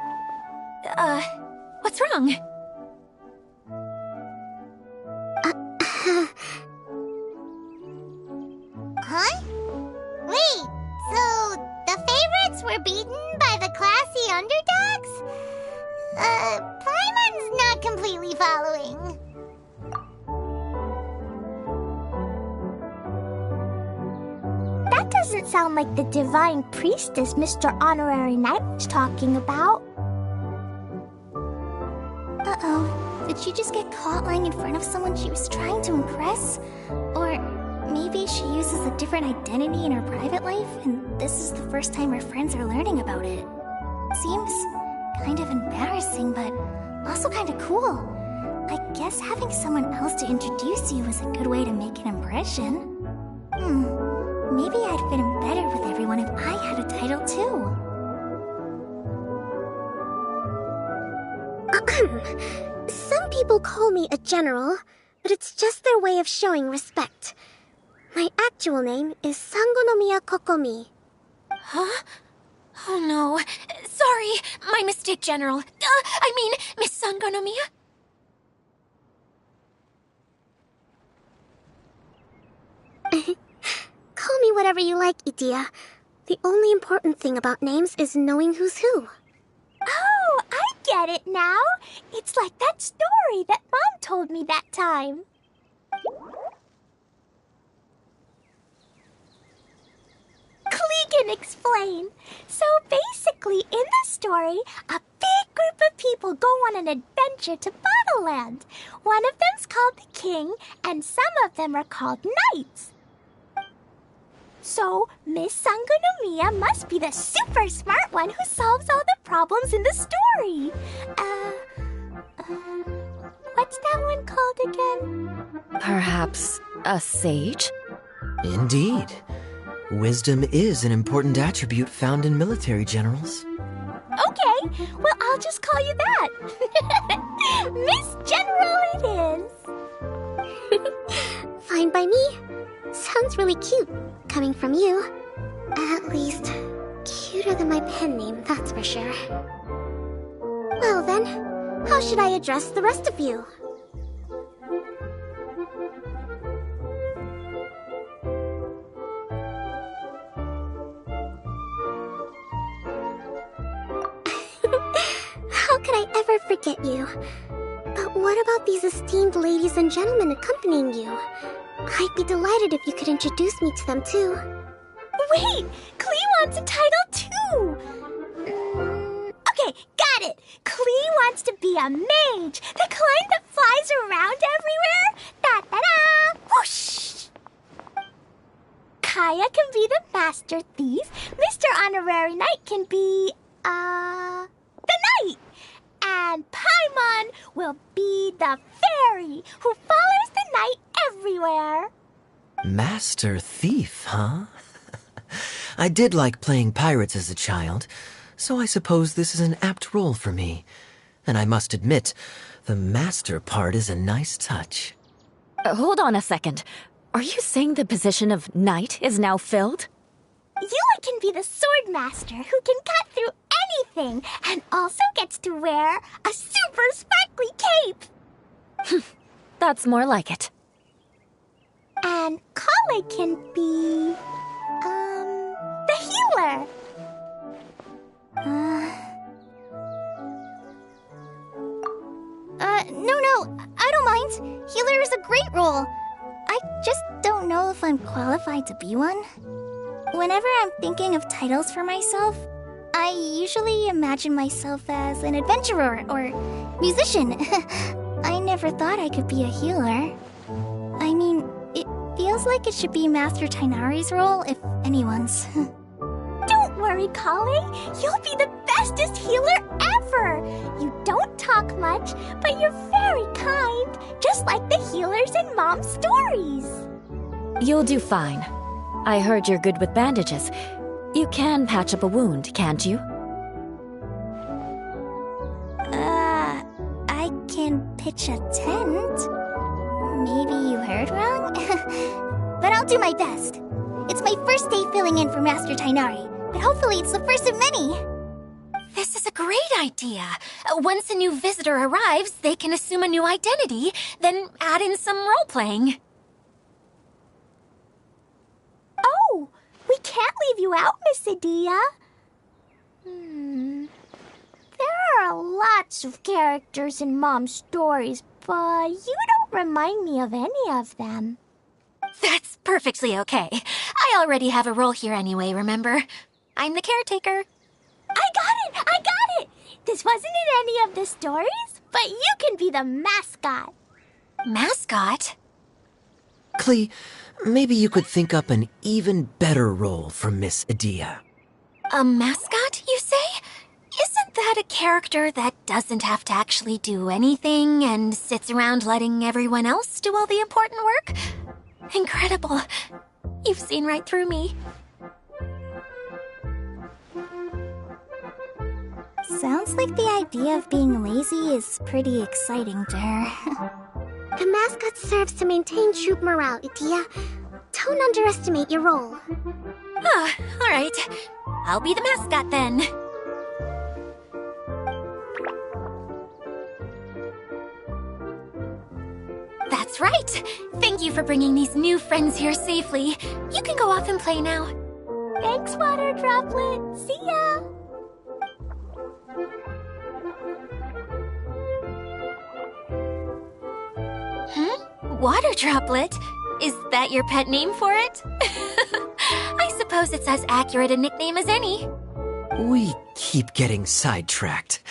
What's wrong? Huh? Wait, so the favorites were beaten by the classy underdogs? Paimon's not completely following. That doesn't sound like the divine priestess Mr. Honorary Knight was talking about. Uh-oh. Did she just get caught lying in front of someone she was trying to impress? Or maybe she uses a different identity in her private life, and this is the first time her friends are learning about it. Seems kind of embarrassing, but also kind of cool. I guess having someone else to introduce you is a good way to make an impression. Maybe I'd fit in better with everyone if I had a title too. Some people call me a general, but it's just their way of showing respect. My actual name is Sangonomiya Kokomi. Huh? Oh no. Sorry, my mistake, General. I mean, Miss Sangonomiya? Call me whatever you like, Idia. The only important thing about names is knowing who's who. Oh, I get it now. It's like that story that Mom told me that time. Klee can explain. So basically, in the story, a big group of people go on an adventure to Bottleland. One of them's called the King, and some of them are called Knights. So, Miss Sangonomiya must be the super smart one who solves all the problems in the story. What's that one called again? Perhaps a sage? Indeed. Wisdom is an important attribute found in military generals. Okay, well, I'll just call you that. Miss General it is. Fine by me. Sounds really cute, coming from you. At least, cuter than my pen name, that's for sure. Well then, how should I address the rest of you? How could I ever forget you? But what about these esteemed ladies and gentlemen accompanying you? I'd be delighted if you could introduce me to them too. Wait! Klee wants a title too! Okay, got it! Klee wants to be a mage! The kind that flies around everywhere! Da-da-da! Whoosh! Kaya can be the master thief. Mr. Honorary Knight can be, the knight! And Paimon will be the fairy who follows the knight everywhere. Master Thief, huh? I did like playing pirates as a child, so I suppose this is an apt role for me. And I must admit, the master part is a nice touch. Hold on a second. Are you saying the position of knight is now filled? Yula can be the sword master who can cut through anything and also gets to wear a super sparkly cape. That's more like it. And Kale can be, the healer. No, I don't mind. Healer is a great role. I just don't know if I'm qualified to be one. Whenever I'm thinking of titles for myself, I usually imagine myself as an adventurer or musician. I never thought I could be a healer. I mean, it feels like it should be Master Tainari's role, if anyone's. Don't worry, Kale. You'll be the bestest healer ever. You don't talk much, but you're very kind, just like the healers in Mom's stories. You'll do fine. I heard you're good with bandages. You can patch up a wound, can't you? I can pitch a tent. Maybe you heard wrong? But I'll do my best. It's my first day filling in for Master Tainari, but hopefully it's the first of many. This is a great idea. Once a new visitor arrives, they can assume a new identity, then add in some role-playing. Oh, we can't leave you out, Miss Adia. There are lots of characters in Mom's stories, but you don't remind me of any of them. That's perfectly okay. I already have a role here anyway, remember? I'm the caretaker. I got it! This wasn't in any of the stories, but you can be the mascot. Mascot? Klee, maybe you could think up an even better role for Miss Adia. A mascot, you say? Isn't that had a character that doesn't have to actually do anything and sits around letting everyone else do all the important work? Incredible. You've seen right through me. Sounds like the idea of being lazy is pretty exciting to her. The mascot serves to maintain troop morale, Idia. Don't underestimate your role. Ah, alright. I'll be the mascot then. That's right! Thank you for bringing these new friends here safely. You can go off and play now. Thanks, Water Droplet. See ya! Water Droplet? Is that your pet name for it? I suppose it's as accurate a nickname as any. We keep getting sidetracked,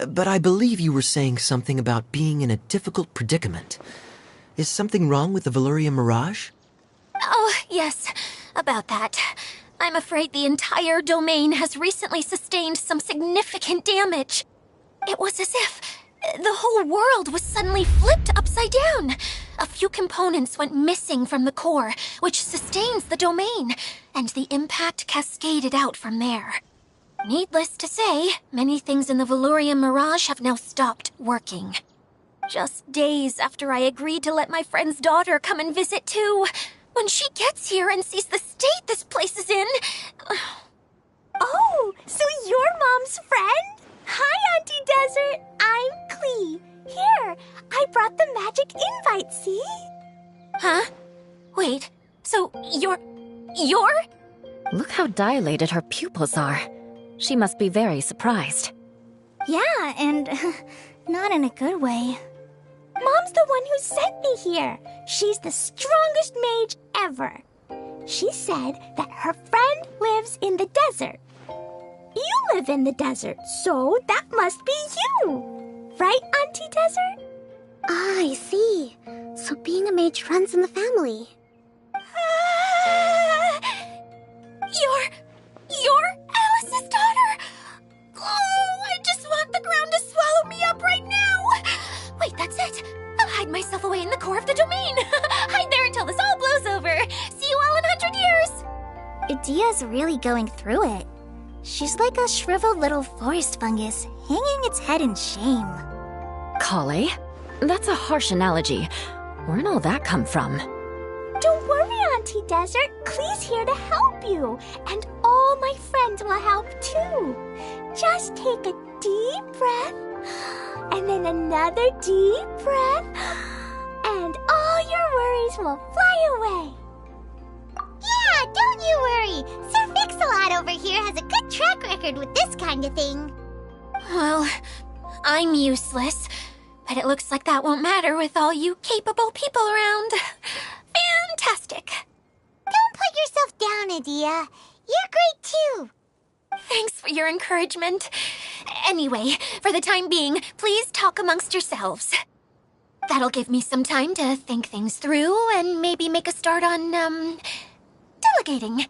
but I believe you were saying something about being in a difficult predicament. Is something wrong with the Valyria Mirage? Oh, yes, about that. I'm afraid the entire domain has recently sustained some significant damage. It was as if the whole world was suddenly flipped upside down. A few components went missing from the core, which sustains the domain, and the impact cascaded out from there. Needless to say, many things in the Valyria Mirage have now stopped working. Just days after I agreed to let my friend's daughter come and visit too. When she gets here and sees the state this place is in... Oh, so you're Mom's friend? Hi, Auntie Desert. I'm Klee. Here, I brought the magic invite, see? Huh? Wait, so you're... Look how dilated her pupils are. She must be very surprised. Yeah, and not in a good way. Mom's the one who sent me here. She's the strongest mage ever. She said that her friend lives in the desert. You live in the desert, so that must be you. Right, Auntie Desert? Ah, I see. So being a mage runs in the family. You're Alice's daughter? Oh, I just want the ground to swallow me up right now. Wait, that's it. I'll hide myself away in the core of the domain. Hide there until this all blows over. See you all in 100 years. Idia's really going through it. She's like a shriveled little forest fungus, hanging its head in shame. Kale? That's a harsh analogy. Where'd all that come from? Don't worry, Auntie Desert. Klee's here to help you. And all my friends will help too. Just take a deep breath, and then another deep breath, and all your worries will fly away. Yeah, don't you worry. Sir Mix-a-Lot over here has a good track record with this kind of thing. Well, I'm useless, but it looks like that won't matter with all you capable people around. Fantastic. Don't put yourself down, Idia. You're great too. Thanks for your encouragement. Anyway, for the time being, please talk amongst yourselves. That'll give me some time to think things through and maybe make a start on, delegating.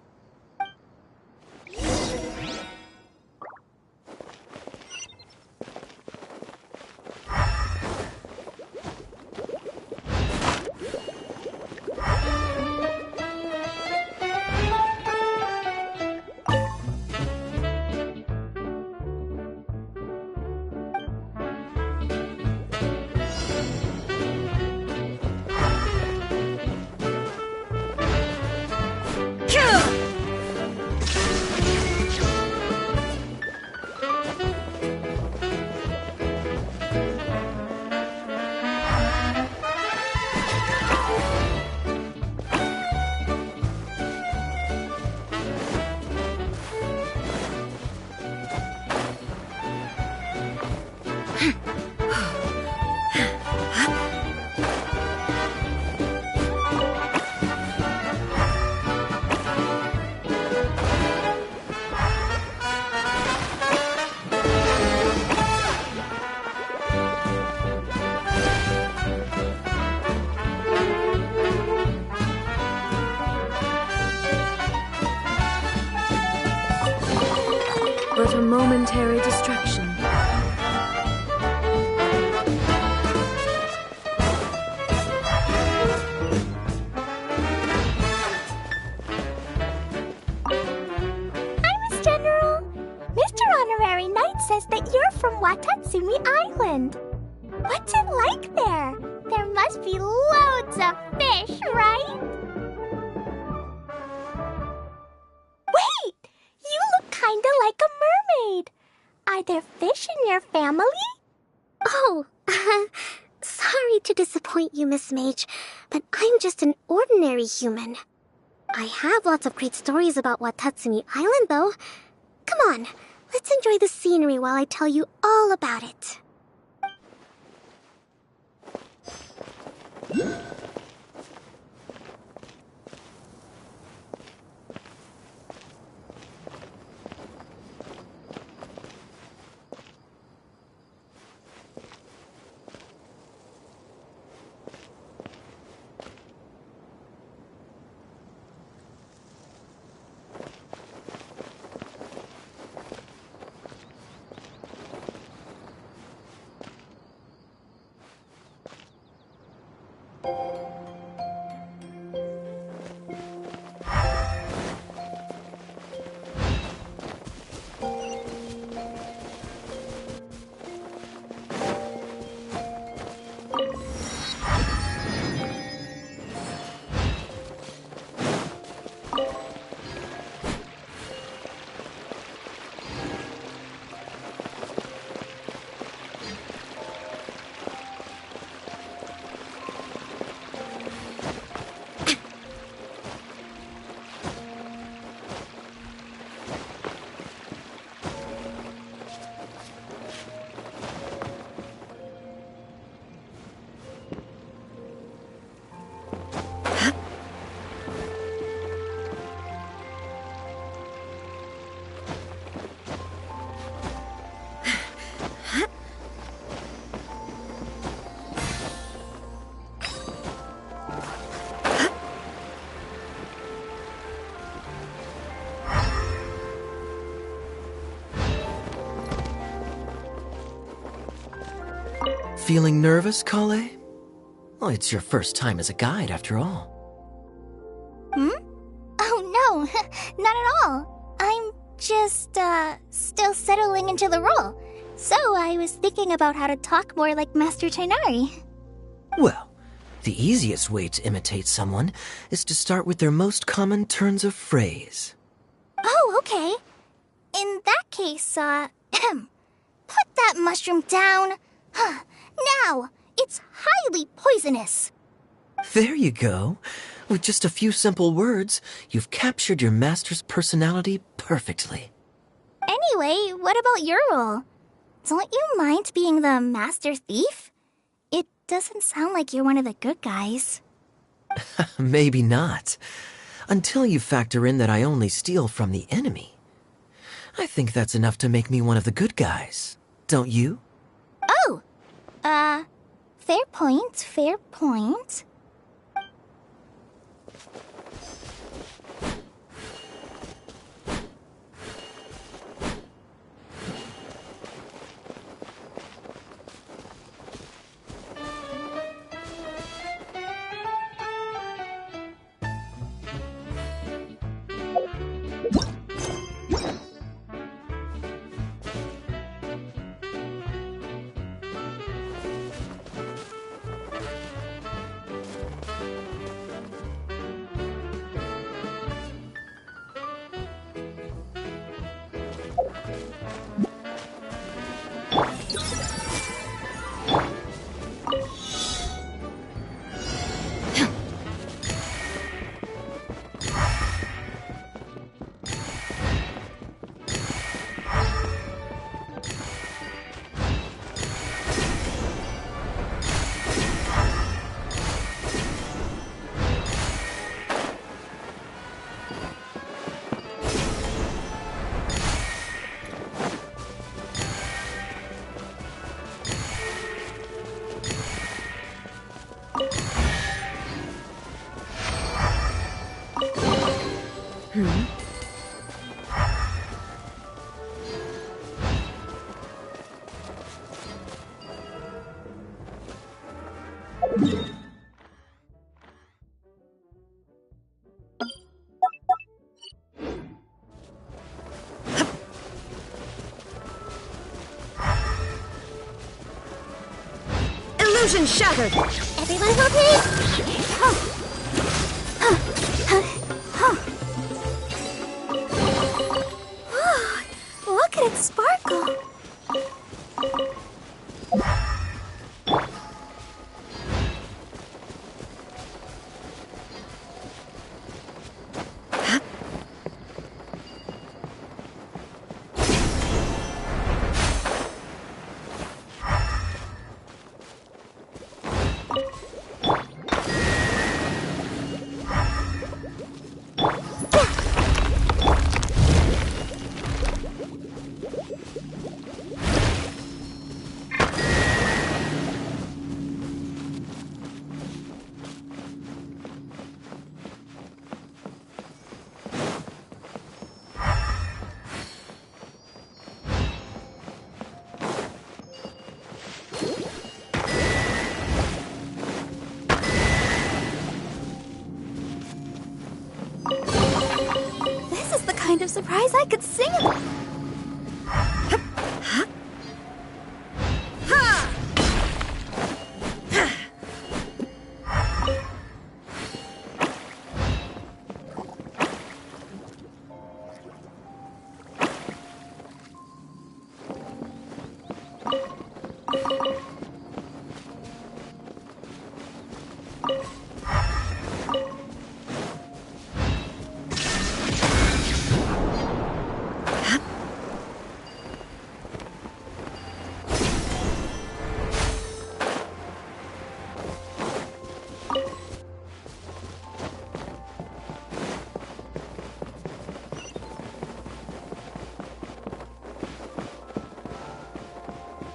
But a momentary distraction. you're from Watatsumi Island. What's it like there? There must be loads of fish, right? Wait! You look kinda like a mermaid. Are there fish in your family? Oh, sorry to disappoint you, Miss Mage, but I'm just an ordinary human. I have lots of great stories about Watatsumi Island, though. Come on, let's enjoy the scenery while I tell you all about it. Feeling nervous, Kale? Well, it's your first time as a guide, after all. Oh, no, not at all. I'm just, still settling into the role. So I was thinking about how to talk more like Master Tighnari. Well, the easiest way to imitate someone is to start with their most common turns of phrase. Oh, okay. In that case, put that mushroom down. Now, it's highly poisonous. There you go. With just a few simple words, you've captured your master's personality perfectly. Anyway, what about your role? Don't you mind being the master thief? It doesn't sound like you're one of the good guys. Maybe not. Until you factor in that I only steal from the enemy. I think that's enough to make me one of the good guys. Don't you? Oh! Fair point, fair point. Illusion shattered! Everyone okay? Look at it sparkle. This is the kind of surprise I could sing about.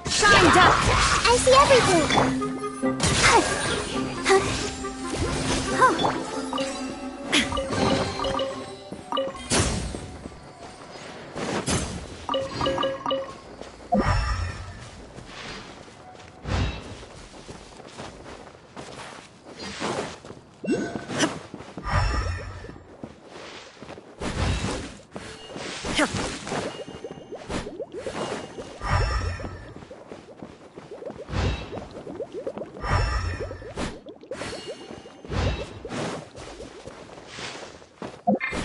Shined up! I see everything!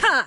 Ha!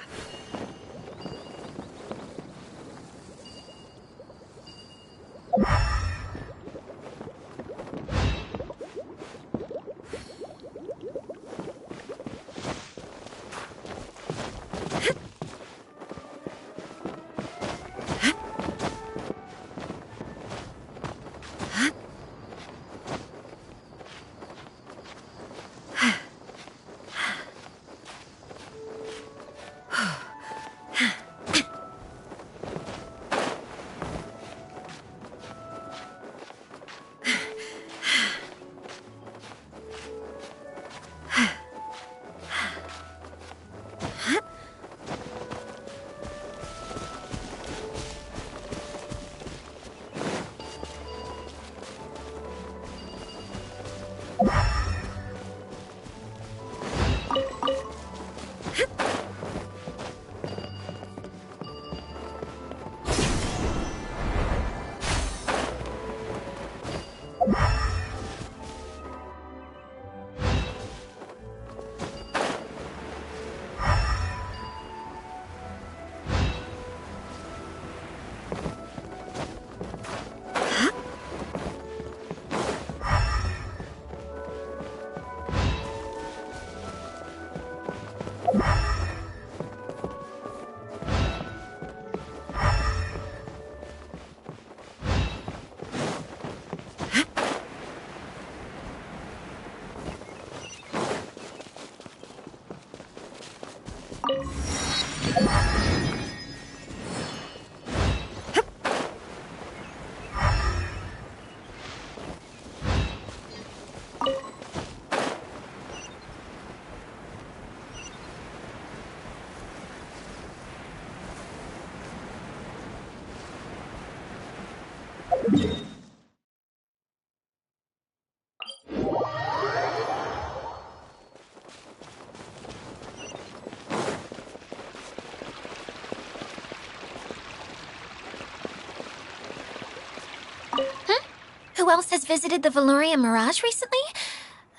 who else has visited the Valoria Mirage recently?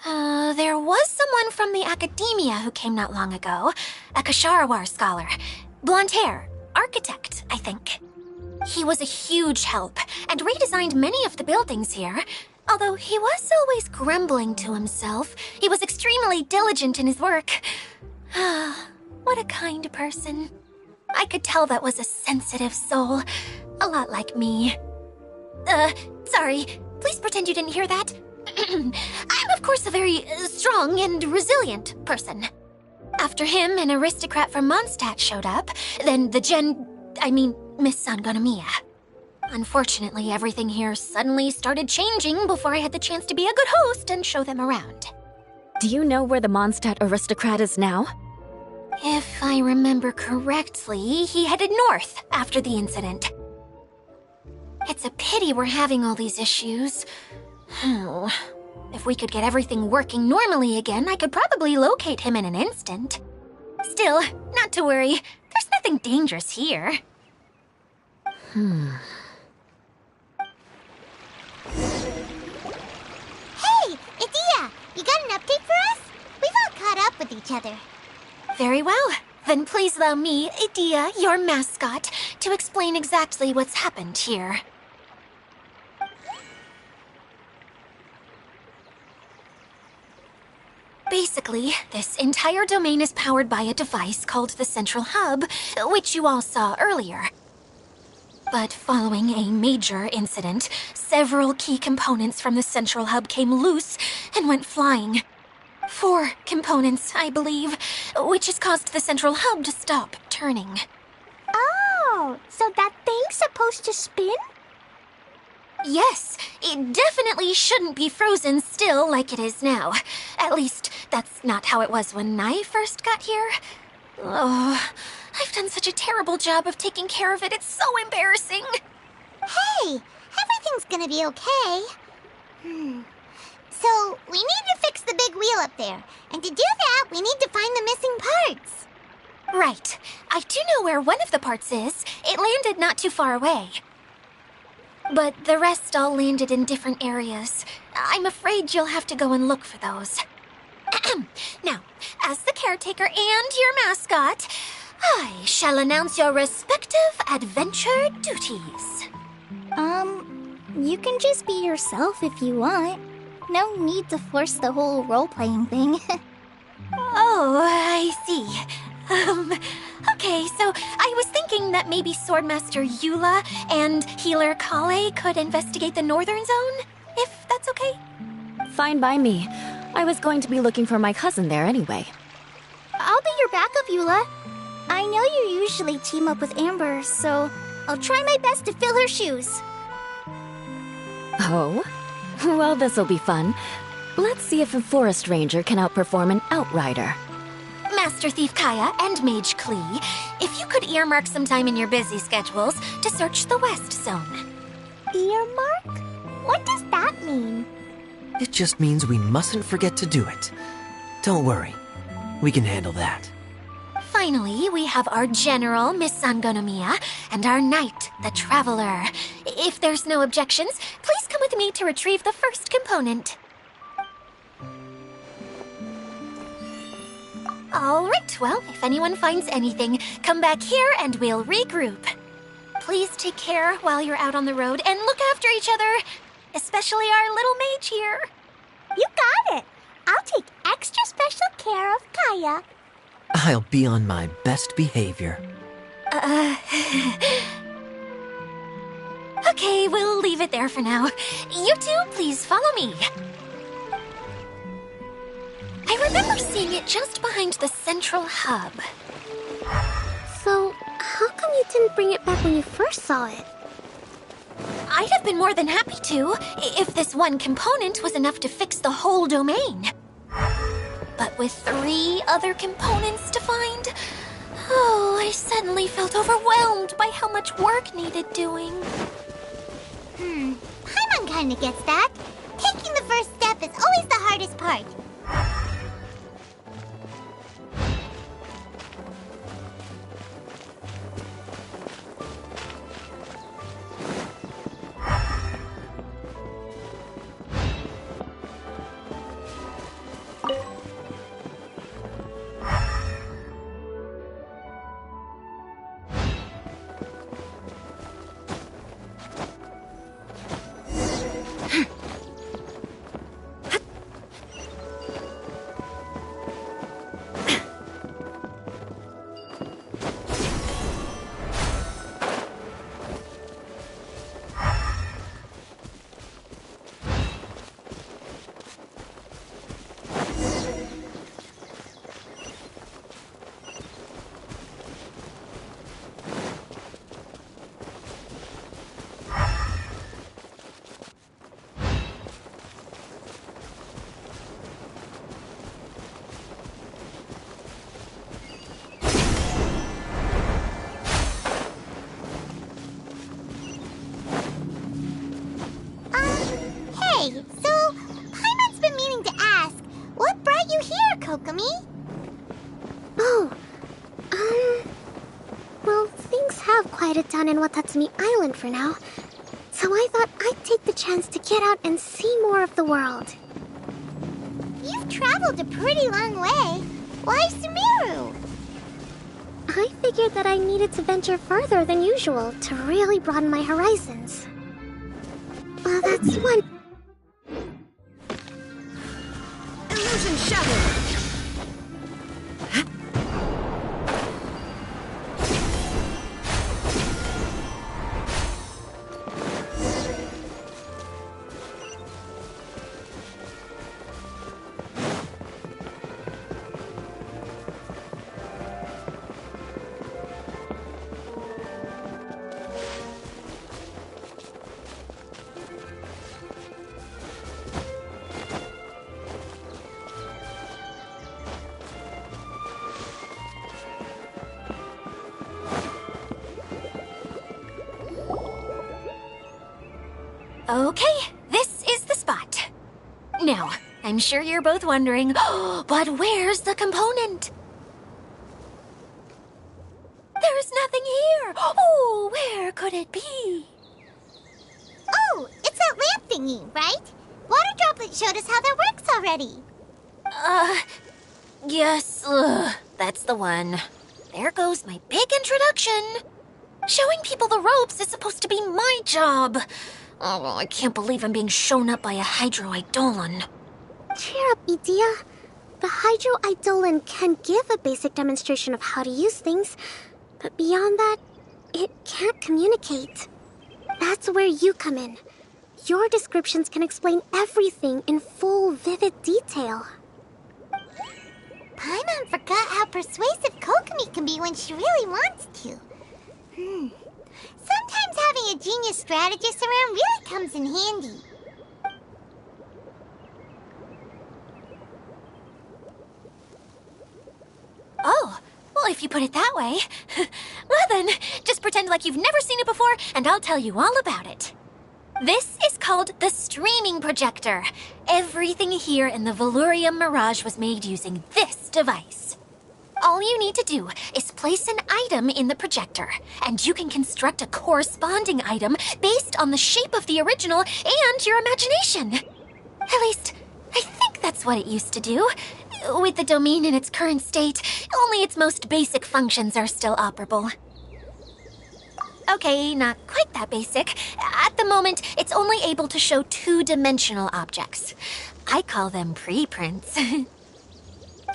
There was someone from the academia who came not long ago. A Kasharawar scholar. Blonde hair. Architect, I think. He was a huge help, and redesigned many of the buildings here. Although he was always grumbling to himself, he was extremely diligent in his work. What a kind person. I could tell that was a sensitive soul. A lot like me. Sorry. Please pretend you didn't hear that. I'm, of course, a very strong and resilient person. After him, an aristocrat from Mondstadt showed up, then Miss Sangonomiya. Unfortunately, everything here suddenly started changing before I had the chance to be a good host and show them around. Do you know where the Mondstadt aristocrat is now? If I remember correctly, he headed north after the incident. It's a pity we're having all these issues. If we could get everything working normally again, I could probably locate him in an instant. Still, not to worry. There's nothing dangerous here. Hey, Idia! You got an update for us? We've all caught up with each other. Very well. Then please allow me, Idia, your mascot, to explain exactly what's happened here. Basically, this entire domain is powered by a device called the Central Hub, which you all saw earlier. But following a major incident, several key components from the Central Hub came loose and went flying. 4 components, I believe, which has caused the Central Hub to stop turning. Oh, so that thing's supposed to spin? Yes, it definitely shouldn't be frozen still like it is now. At least, that's not how it was when I first got here. Oh, I've done such a terrible job of taking care of it, it's so embarrassing. Hey, everything's gonna be okay. So, we need to fix the big wheel up there. And to do that, we need to find the missing parts. Right. I do know where one of the parts is. It landed not too far away. But the rest all landed in different areas. I'm afraid you'll have to go and look for those. Now, as the caretaker and your mascot, I shall announce your respective adventure duties. You can just be yourself if you want. No need to force the whole role-playing thing. Oh, I see. Okay, so I was thinking that maybe Swordmaster Eula and Healer Kale could investigate the northern zone, if that's okay? Fine by me. I was going to be looking for my cousin there anyway. I'll be your backup, Eula. I know you usually team up with Amber, so I'll try my best to fill her shoes. Oh? Well, this'll be fun. Let's see if a forest ranger can outperform an outrider. Master Thief Kaya and Mage Klee, if you could earmark some time in your busy schedules to search the West Zone. Earmark? What does that mean? It just means we mustn't forget to do it. Don't worry. We can handle that. Finally, we have our General, Miss Sangonomiya, and our Knight, the Traveler. If there's no objections, please come with me to retrieve the first component. Alright, well, if anyone finds anything, come back here and we'll regroup. Please take care while you're out on the road and look after each other, especially our little mage here. You got it. I'll take extra special care of Kaya. I'll be on my best behavior. Okay, we'll leave it there for now. You two, please follow me. I remember seeing it just behind the Central Hub. So, how come you didn't bring it back when you first saw it? I'd have been more than happy to, if this one component was enough to fix the whole domain. But with 3 other components to find, I suddenly felt overwhelmed by how much work needed doing. Paimon kinda gets that. Taking the first step is always the hardest part. Hey, so Paimon's been meaning to ask, what brought you here, Kokomi? Oh, well, things have quieted down in Watatsumi Island for now. So I thought I'd take the chance to get out and see more of the world. You've traveled a pretty long way. Why Sumeru? I figured that I needed to venture further than usual to really broaden my horizons. Well, that's one. Illusion shattered! Okay, this is the spot. Now, I'm sure you're both wondering, but where's the component? There's nothing here. Oh, where could it be? Oh, it's that lamp thingy, right? Water Droplet showed us how that works already. Yes, that's the one. There goes my big introduction. Showing people the ropes is supposed to be my job. Oh, I can't believe I'm being shown up by a Hydro-Eidolon. Cheer up, Edea. The Hydro-Eidolon can give a basic demonstration of how to use things, but beyond that, it can't communicate. That's where you come in. Your descriptions can explain everything in full, vivid detail. Paimon forgot how persuasive Kokomi can be when she really wants to. Sometimes having a genius strategist around really comes in handy. Oh, well, if you put it that way. Well then, just pretend like you've never seen it before, and I'll tell you all about it. This is called the streaming projector. Everything here in the Valurium Mirage was made using this device. All you need to do is place an item in the projector, and you can construct a corresponding item based on the shape of the original and your imagination. At least, I think that's what it used to do. With the domain in its current state, only its most basic functions are still operable. Okay, not quite that basic. At the moment, it's only able to show two-dimensional objects. I call them preprints.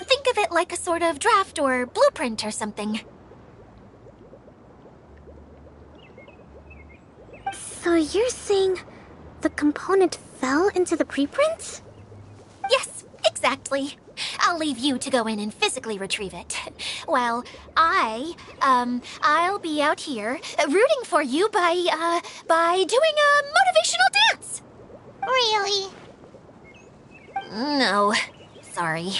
Think of it like a sort of draft or blueprint or something. So you're saying the component fell into the preprints? Yes, exactly. I'll leave you to go in and physically retrieve it. Well, I'll be out here rooting for you by doing a motivational dance. Really? No, sorry.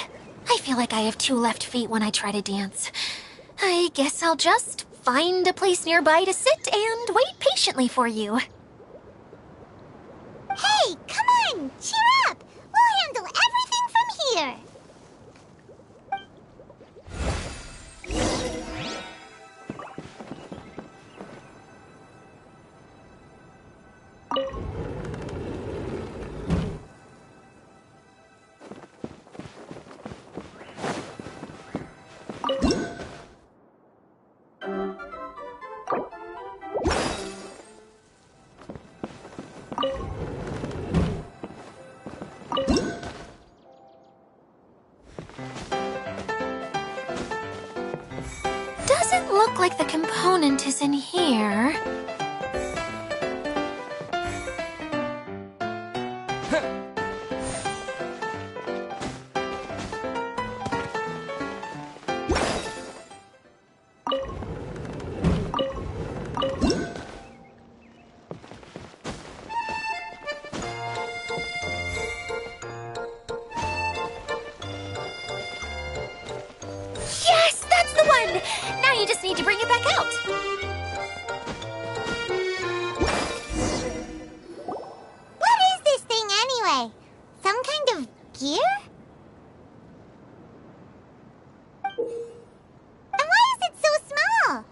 I feel like I have two left feet when I try to dance. I guess I'll just find a place nearby to sit and wait patiently for you. Hey, come on! Cheer up! We'll handle everything from here! Doesn't look like the component is in here. Yes, that's the one! Now you just need to bring it back out. What is this thing anyway? gear? And why is it so small?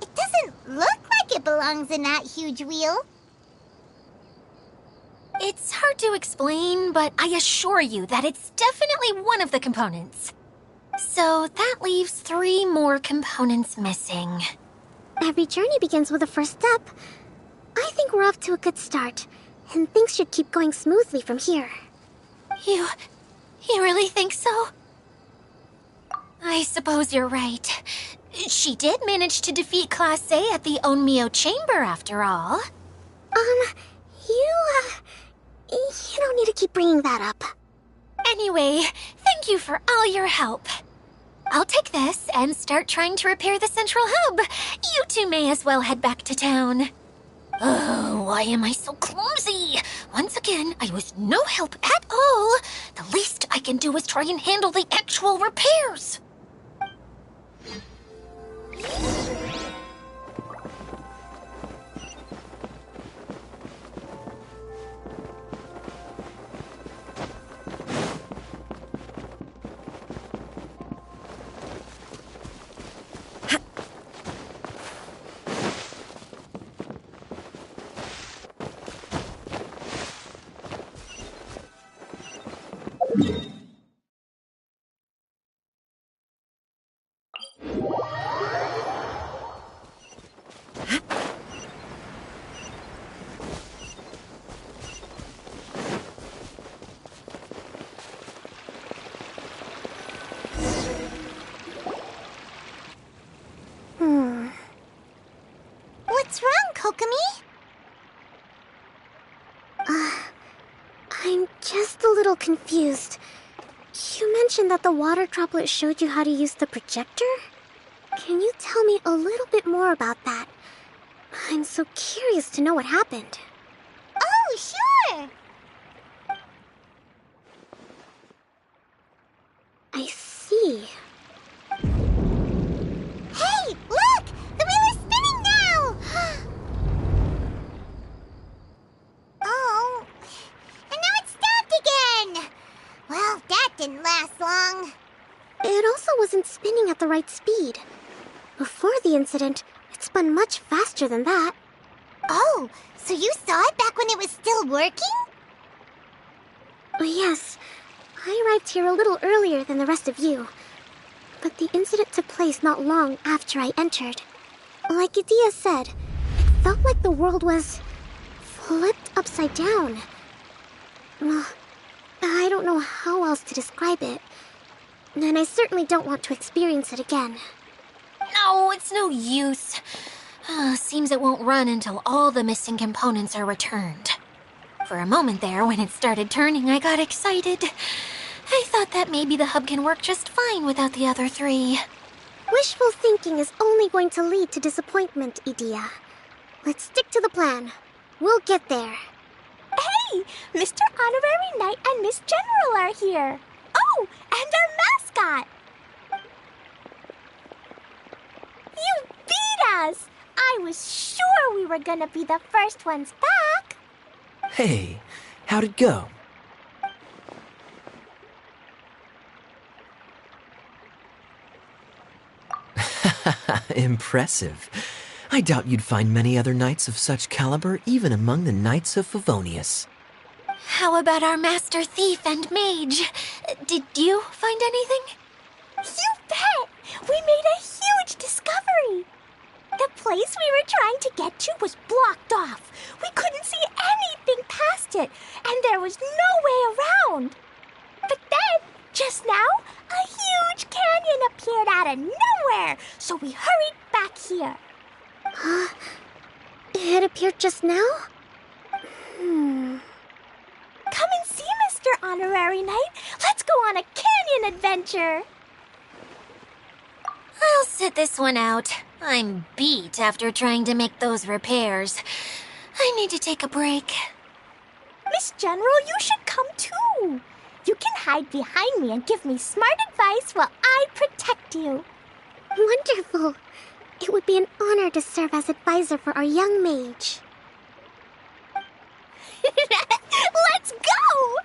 It doesn't look like it belongs in that huge wheel. It's hard to explain, but I assure you that it's definitely one of the components. So that leaves 3 more components missing. Every journey begins with a first step. I think we're off to a good start, and things should keep going smoothly from here. You really think so? I suppose you're right. She did manage to defeat Class A at the Onmyo Chamber, after all. You don't need to keep bringing that up. Anyway, thank you for all your help. I'll take this and start trying to repair the central hub. You two may as well head back to town. Oh, why am I so clumsy? Once again, I was no help at all. The least I can do is try and handle the actual repairs. What's wrong, Kokomi? I'm just a little confused. You mentioned that the water droplet showed you how to use the projector? Can you tell me a little bit more about that? I'm so curious to know what happened. Oh, sure! I see. Hey, look! The wheel is spinning now! Oh, and now it's stopped again! Well, that didn't last long. It also wasn't spinning at the right speed. Before the incident, it spun much faster than that. Oh, so you saw it back when it was still working? Yes, I arrived here a little earlier than the rest of you. But the incident took place not long after I entered. Like Idia said, it felt like the world was flipped upside down. I don't know how else to describe it. And I certainly don't want to experience it again. No, it's no use. Seems it won't run until all the missing components are returned. For a moment there, when it started turning, I got excited. I thought that maybe the hub can work just fine without the other 3. Wishful thinking is only going to lead to disappointment, Idia. Let's stick to the plan. We'll get there. Hey, Mr. Honorary Knight and Miss General are here. Oh, and our mascot. You beat us! I was sure we were gonna be the first ones back. Hey, how'd it go? Impressive. I doubt you'd find many other knights of such caliber even among the Knights of Favonius. How about our master thief and mage? Did you find anything? You bet! We made a huge discovery. The place we were trying to get to was blocked off. We couldn't see anything past it, and there was no way around. But then, just now, a huge canyon appeared out of nowhere, so we hurried back here. It appeared just now? Come and see, Mr. Honorary Knight. Let's go on a canyon adventure. I'll sit this one out. I'm beat after trying to make those repairs. I need to take a break. Miss General, you should come too. You can hide behind me and give me smart advice while I protect you. Wonderful. It would be an honor to serve as advisor for our young mage. Let's go!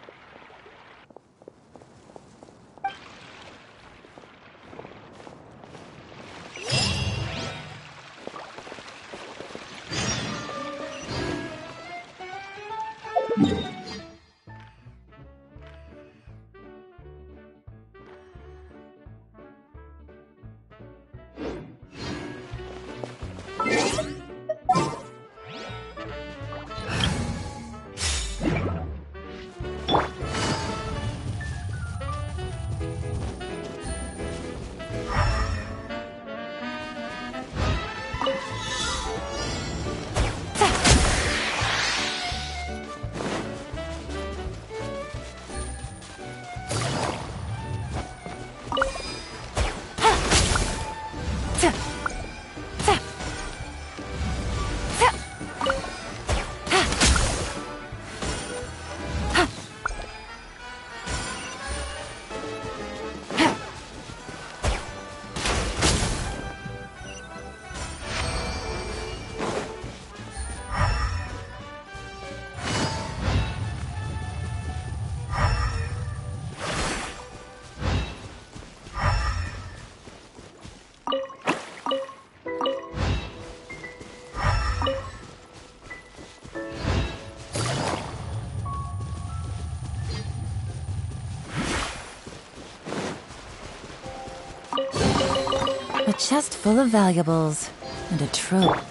A chest full of valuables and a trove.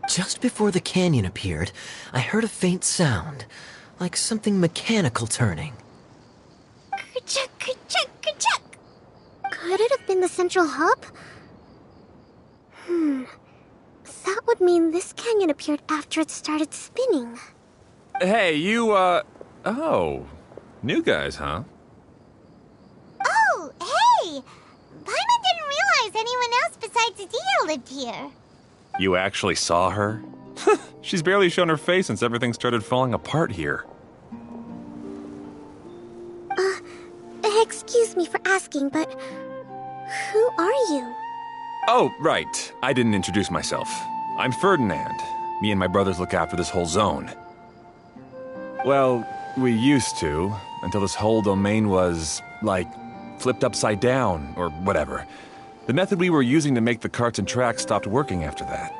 Just before the canyon appeared, I heard a faint sound, like something mechanical turning. Ka-chuck, ka-chuck, ka-chuck. Could it have been the central hub? That would mean this canyon appeared after it started spinning. Hey, you, oh. New guys, huh? Oh, hey! Paimon didn't realize anyone else besides Adia lived here. You actually saw her? She's barely shown her face since everything started falling apart here. Excuse me for asking, but who are you? Oh, right. I didn't introduce myself. I'm Ferdinand. Me and my brothers look after this whole zone. Well, we used to, until this whole domain was, like, flipped upside down, or whatever. The method we were using to make the carts and tracks stopped working after that.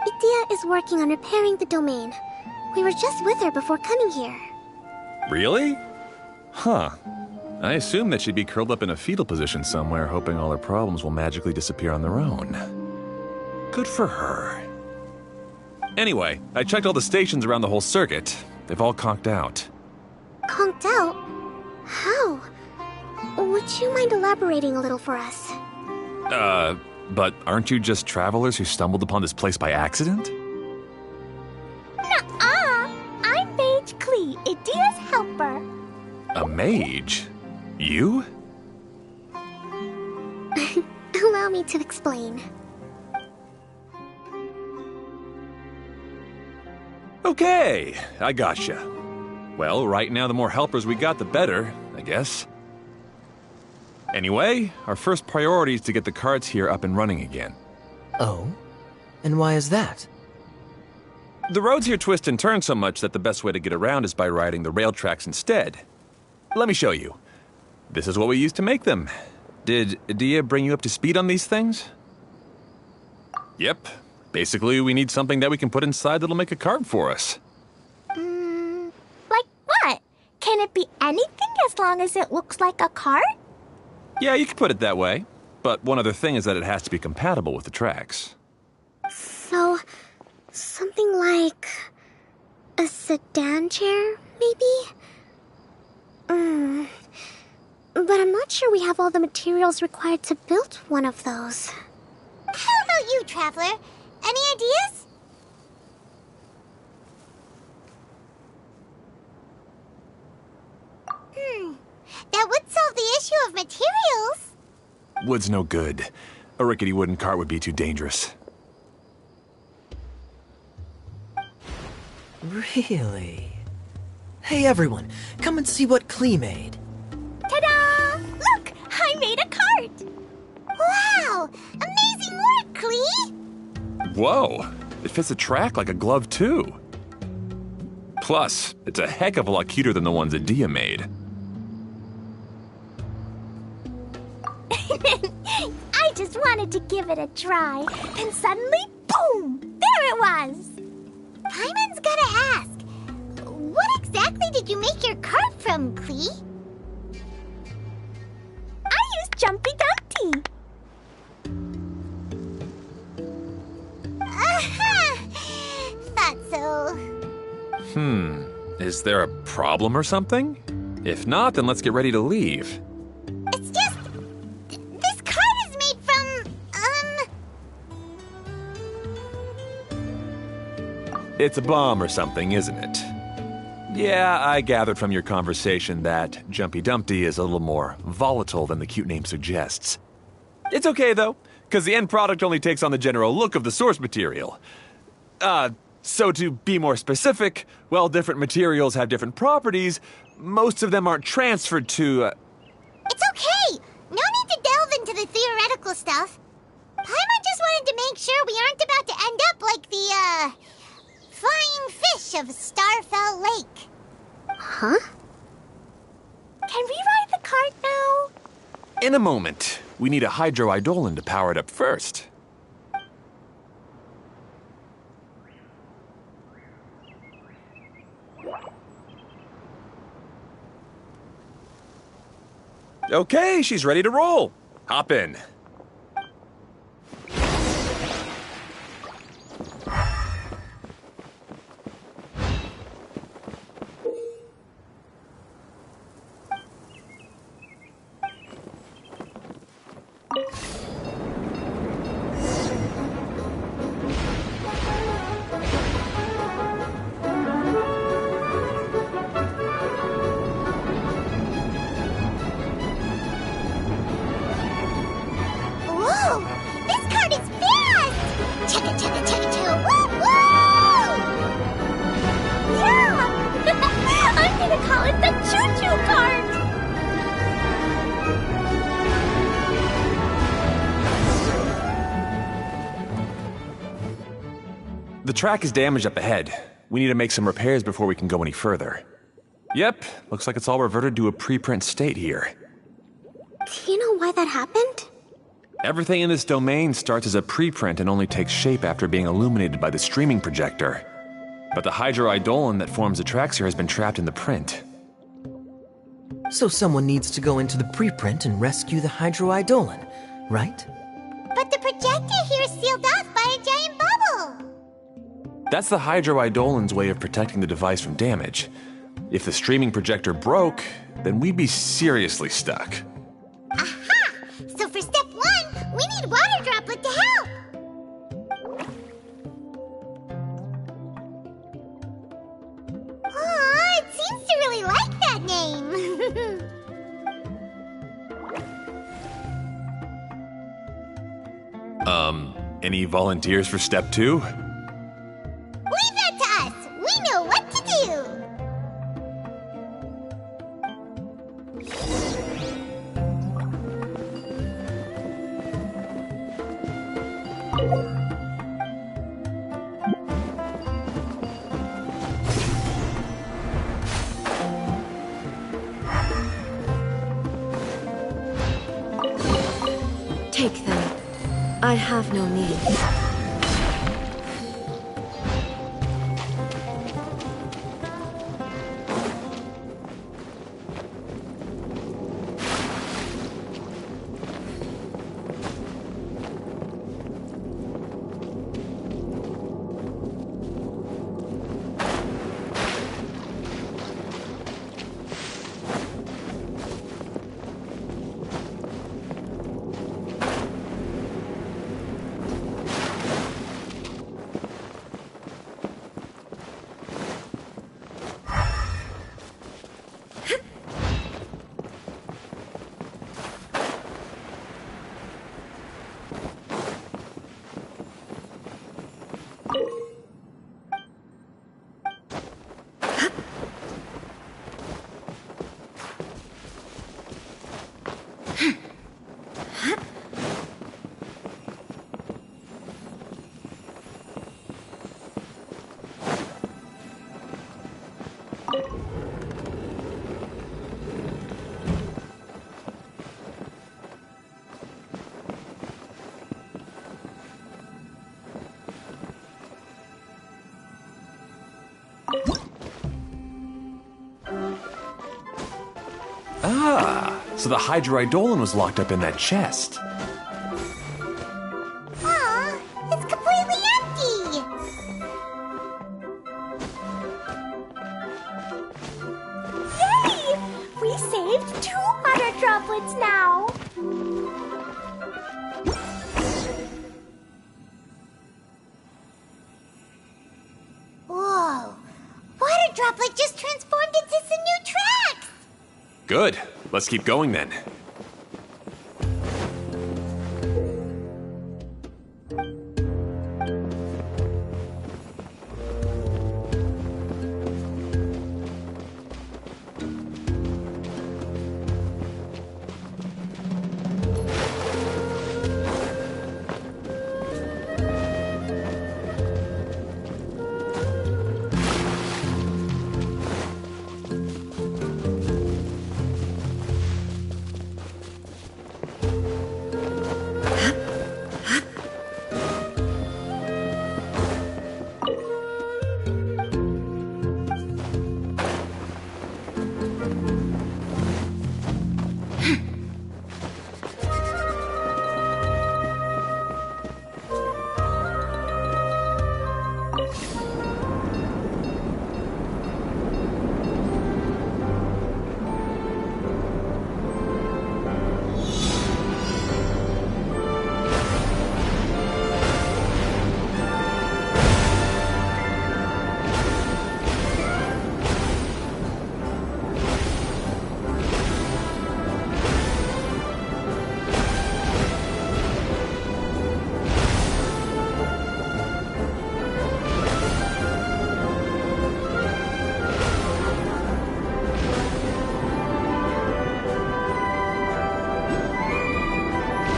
Idia is working on repairing the domain. We were just with her before coming here. Really? Huh. I assumed that she'd be curled up in a fetal position somewhere, hoping all her problems will magically disappear on their own. Good for her. Anyway, I checked all the stations around the whole circuit. They've all conked out. Conked out? How? Would you mind elaborating a little for us? But aren't you just travelers who stumbled upon this place by accident? Nuh-uh! I'm Mage Klee, Idia's helper. A mage? You? Allow me to explain. Okay, I gotcha. Well, right now the more helpers we got, the better, I guess. Anyway, our first priority is to get the carts here up and running again. Oh? And why is that? The roads here twist and turn so much that the best way to get around is by riding the rail tracks instead. Let me show you. This is what we used to make them. Did Dia bring you up to speed on these things? Yep. Basically, we need something that we can put inside that'll make a cart for us. Like what? Can it be anything as long as it looks like a cart? Yeah, you can put it that way. But one other thing is that it has to be compatible with the tracks. So, something like a sedan chair, maybe? But I'm not sure we have all the materials required to build one of those. How about you, Traveler? Any ideas? That would solve the issue of materials. Wood's no good. A rickety wooden cart would be too dangerous. Really? Hey everyone, come and see what Klee made. Ta-da! Look! I made a cart! Wow! Amazing work, Klee! Whoa! It fits the track like a glove, too. Plus, it's a heck of a lot cuter than the ones that Dia made. I just wanted to give it a try, and suddenly, boom! There it was! Paimon's gotta ask, what exactly did you make your cart from, Klee? I used Jumpy Dumpty. Aha! Thought so. Is there a problem or something? If not, then let's get ready to leave. It's just... this cart is made from, It's a bomb or something, isn't it? Yeah, I gathered from your conversation that Jumpy Dumpty is a little more volatile than the cute name suggests. It's okay, though, because the end product only takes on the general look of the source material. So to be more specific, while different materials have different properties, most of them aren't transferred to, It's okay! No need to delve into the theoretical stuff. Paimon just wanted to make sure we aren't about to end up like the, flying fish of Starfell Lake. Huh? Can we ride the cart now? In a moment. We need a hydroidolin to power it up first. Okay, she's ready to roll. Hop in. Whoa! This cart is fast! Chugga chugga chugga chugga woo woo! Yeah! I'm gonna call it the choo-choo cart! The track is damaged up ahead. We need to make some repairs before we can go any further. Yep, looks like it's all reverted to a preprint state here. Do you know why that happened? Everything in this domain starts as a preprint and only takes shape after being illuminated by the streaming projector. But the hydroidolin that forms the tracks here has been trapped in the print. So someone needs to go into the preprint and rescue the hydroidolin, right? But the projector here is sealed off by a giant bubble! That's the hydroidolin's way of protecting the device from damage. If the streaming projector broke, then we'd be seriously stuck. Aha! So for step 1, we need Water Droplet to help! Aw, it seems to really like that name! Any volunteers for step 2? Leave that to us! We I have no need. Ah, so the Hydroidolon was locked up in that chest. Aw, it's completely empty! Yay! We saved 2 water droplets now! Whoa! Water Droplet just transformed into some new tracks! Good. Let's keep going then.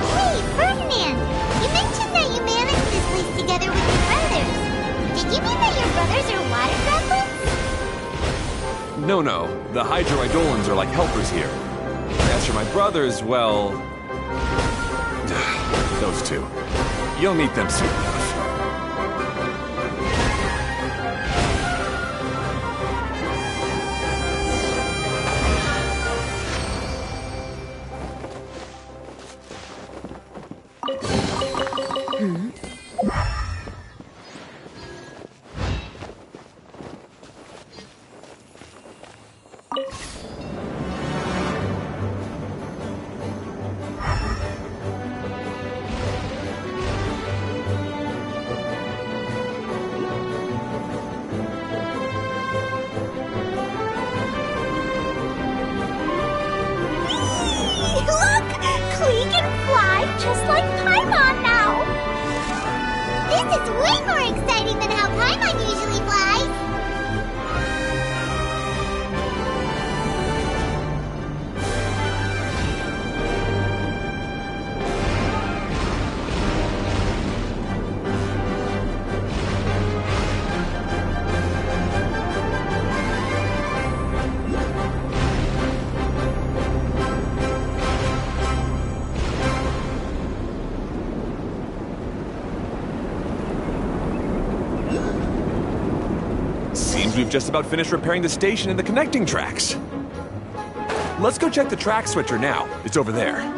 Hey, Ferdinand! You mentioned that you managed this place together with your brothers. Did you mean that your brothers are water droplets? No. The Hydroidolons are like helpers here. As for my brothers, well... those two. You'll meet them soon enough. Look! Klee can fly just like Paimon now! This is way more exciting than how Paimon usually flies! Seems we've just about finished repairing the station and the connecting tracks. Let's go check the track switcher now. It's over there.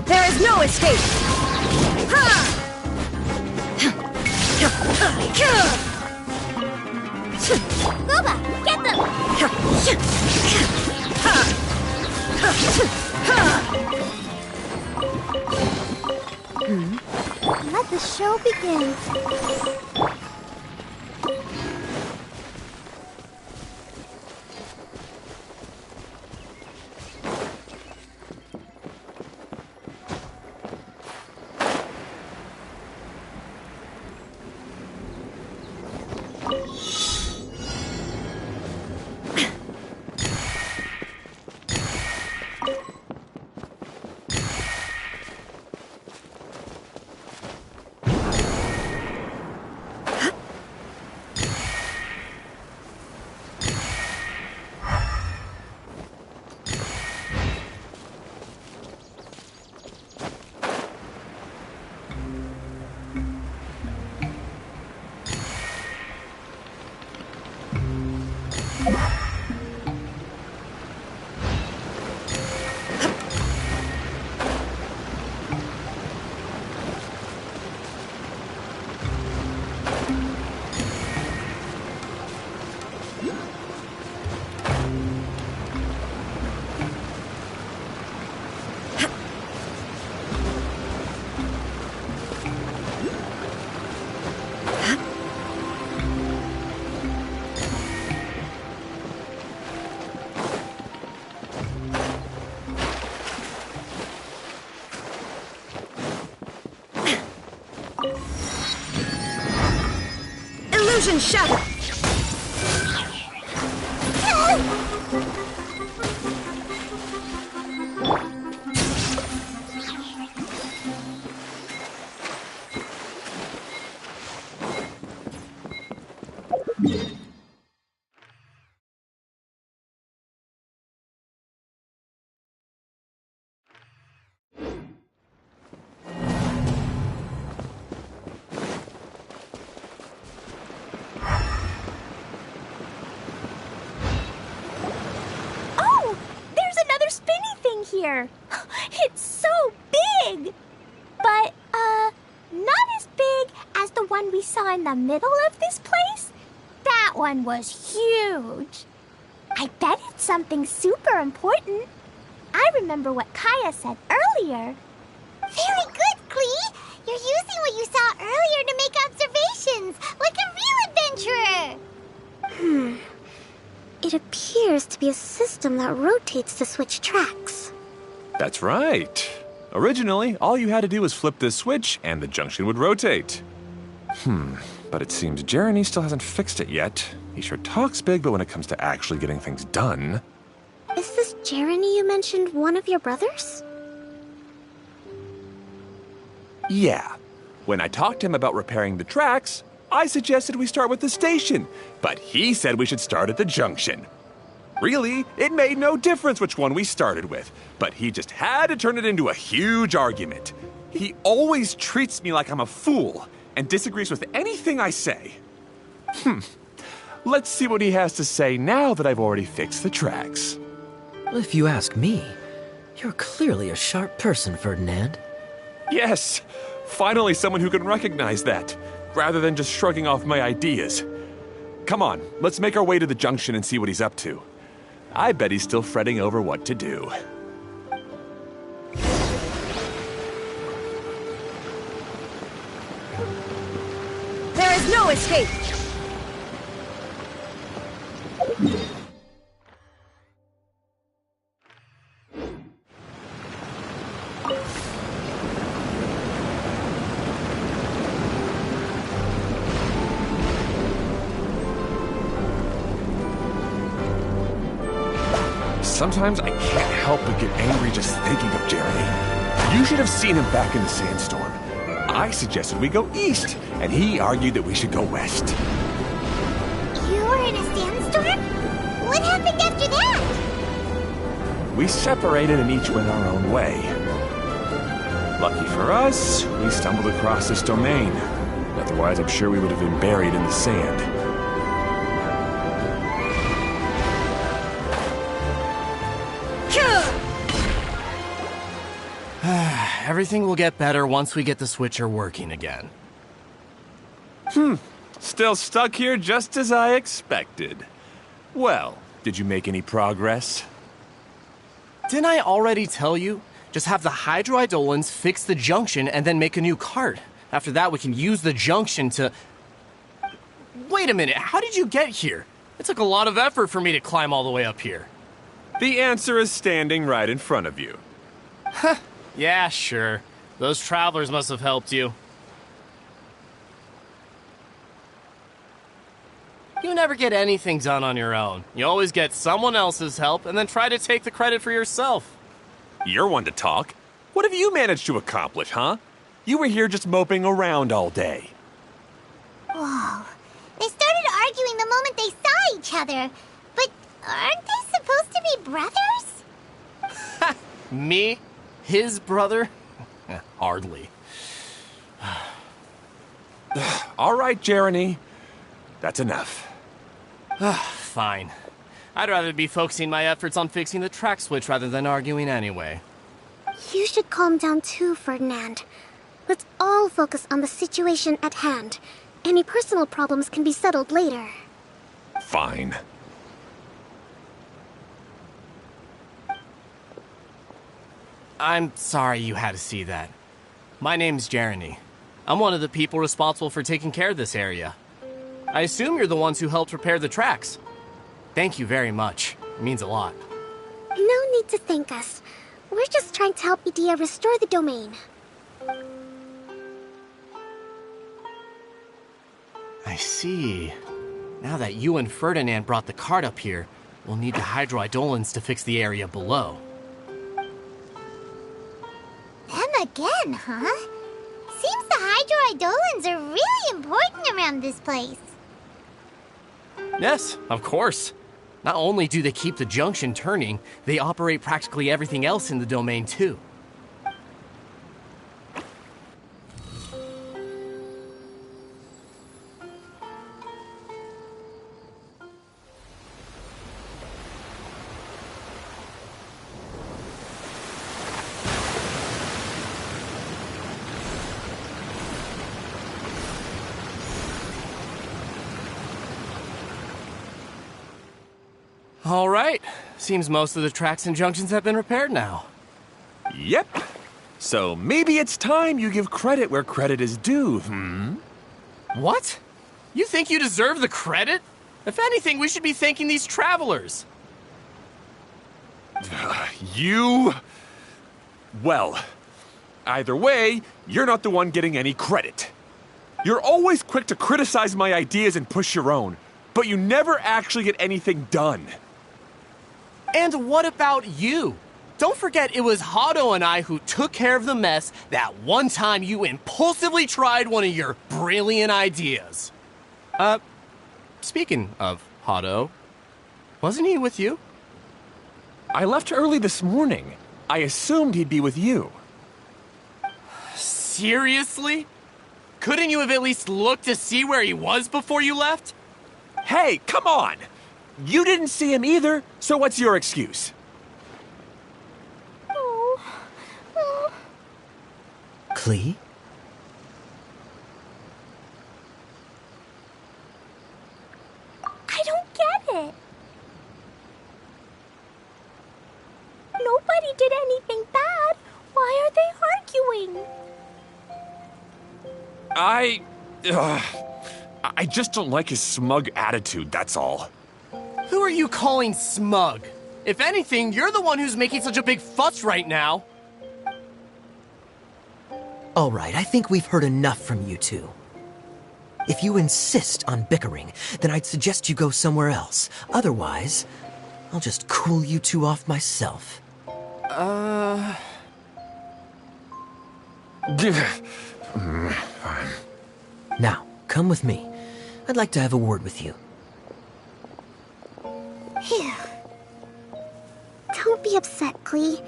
There is no escape! Gooba, get them! Let the show begin. Illusion shattered! Here. It's so big! But, not as big as the one we saw in the middle of this place. That one was huge. I bet it's something super important. I remember what Kaya said earlier. Very good, Klee! You're using what you saw earlier to make observations, like a real adventurer! It appears to be a system that rotates to switch tracks. That's right. Originally, all you had to do was flip this switch and the junction would rotate. But it seems Jeremy still hasn't fixed it yet. He sure talks big, but when it comes to actually getting things done... Is this Jeremy you mentioned one of your brothers? Yeah. When I talked to him about repairing the tracks, I suggested we start with the station, but he said we should start at the junction. Really, it made no difference which one we started with, but he just had to turn it into a huge argument. He always treats me like I'm a fool and disagrees with anything I say. Let's see what he has to say now that I've already fixed the tracks. If you ask me, you're clearly a sharp person, Ferdinand. Yes, finally someone who can recognize that, rather than just shrugging off my ideas. Come on, let's make our way to the junction and see what he's up to. I bet he's still fretting over what to do. There is no escape! Sometimes I can't help but get angry just thinking of Jeremy. You should have seen him back in the sandstorm. I suggested we go east, and he argued that we should go west. You were in a sandstorm? What happened after that? We separated and each went our own way. Lucky for us, we stumbled across this domain. Otherwise, I'm sure we would have been buried in the sand. Everything will get better once we get the switcher working again. Still stuck here just as I expected. Well, did you make any progress? Didn't I already tell you? Just have the hydroidolins fix the junction and then make a new cart. After that, we can use the junction to... Wait a minute, how did you get here? It took a lot of effort for me to climb all the way up here. The answer is standing right in front of you. Yeah, sure. Those travelers must have helped you. You never get anything done on your own. You always get someone else's help and then try to take the credit for yourself. You're one to talk. What have you managed to accomplish, huh? You were here just moping around all day. Whoa. They started arguing the moment they saw each other. But aren't they supposed to be brothers? Me? His brother? Hardly. All right, Jeremy. That's enough. Fine. I'd rather be focusing my efforts on fixing the track switch rather than arguing anyway. You should calm down too, Ferdinand. Let's all focus on the situation at hand. Any personal problems can be settled later. Fine. I'm sorry you had to see that. My name's Jeremy. I'm one of the people responsible for taking care of this area. I assume you're the ones who helped repair the tracks. Thank you very much. It means a lot. No need to thank us. We're just trying to help Edea restore the domain. I see. Now that you and Ferdinand brought the cart up here, we'll need the hydroidolins to fix the area below. Them again, huh? Seems the hydroidolins are really important around this place. Yes, of course. Not only do they keep the junction turning, they operate practically everything else in the domain too. All right. Seems most of the tracks and junctions have been repaired now. Yep. So maybe it's time you give credit where credit is due, What? You think you deserve the credit? If anything, we should be thanking these travelers. You... Well, either way, you're not the one getting any credit. You're always quick to criticize my ideas and push your own, but you never actually get anything done. And what about you? Don't forget it was Hado and I who took care of the mess that one time you impulsively tried one of your brilliant ideas. Speaking of Hado, wasn't he with you? I left early this morning. I assumed he'd be with you. Seriously? Couldn't you have at least looked to see where he was before you left? Hey, come on! You didn't see him either, so what's your excuse? Klee? I don't get it. nobody did anything bad. Why are they arguing? I just don't like his smug attitude, that's all. Who are you calling smug? If anything, you're the one who's making such a big fuss right now. All right, I think we've heard enough from you two. If you insist on bickering, then I'd suggest you go somewhere else. Otherwise, I'll just cool you two off myself. Fine. Now, come with me. I'd like to have a word with you. Phew. Don't be upset, Klee.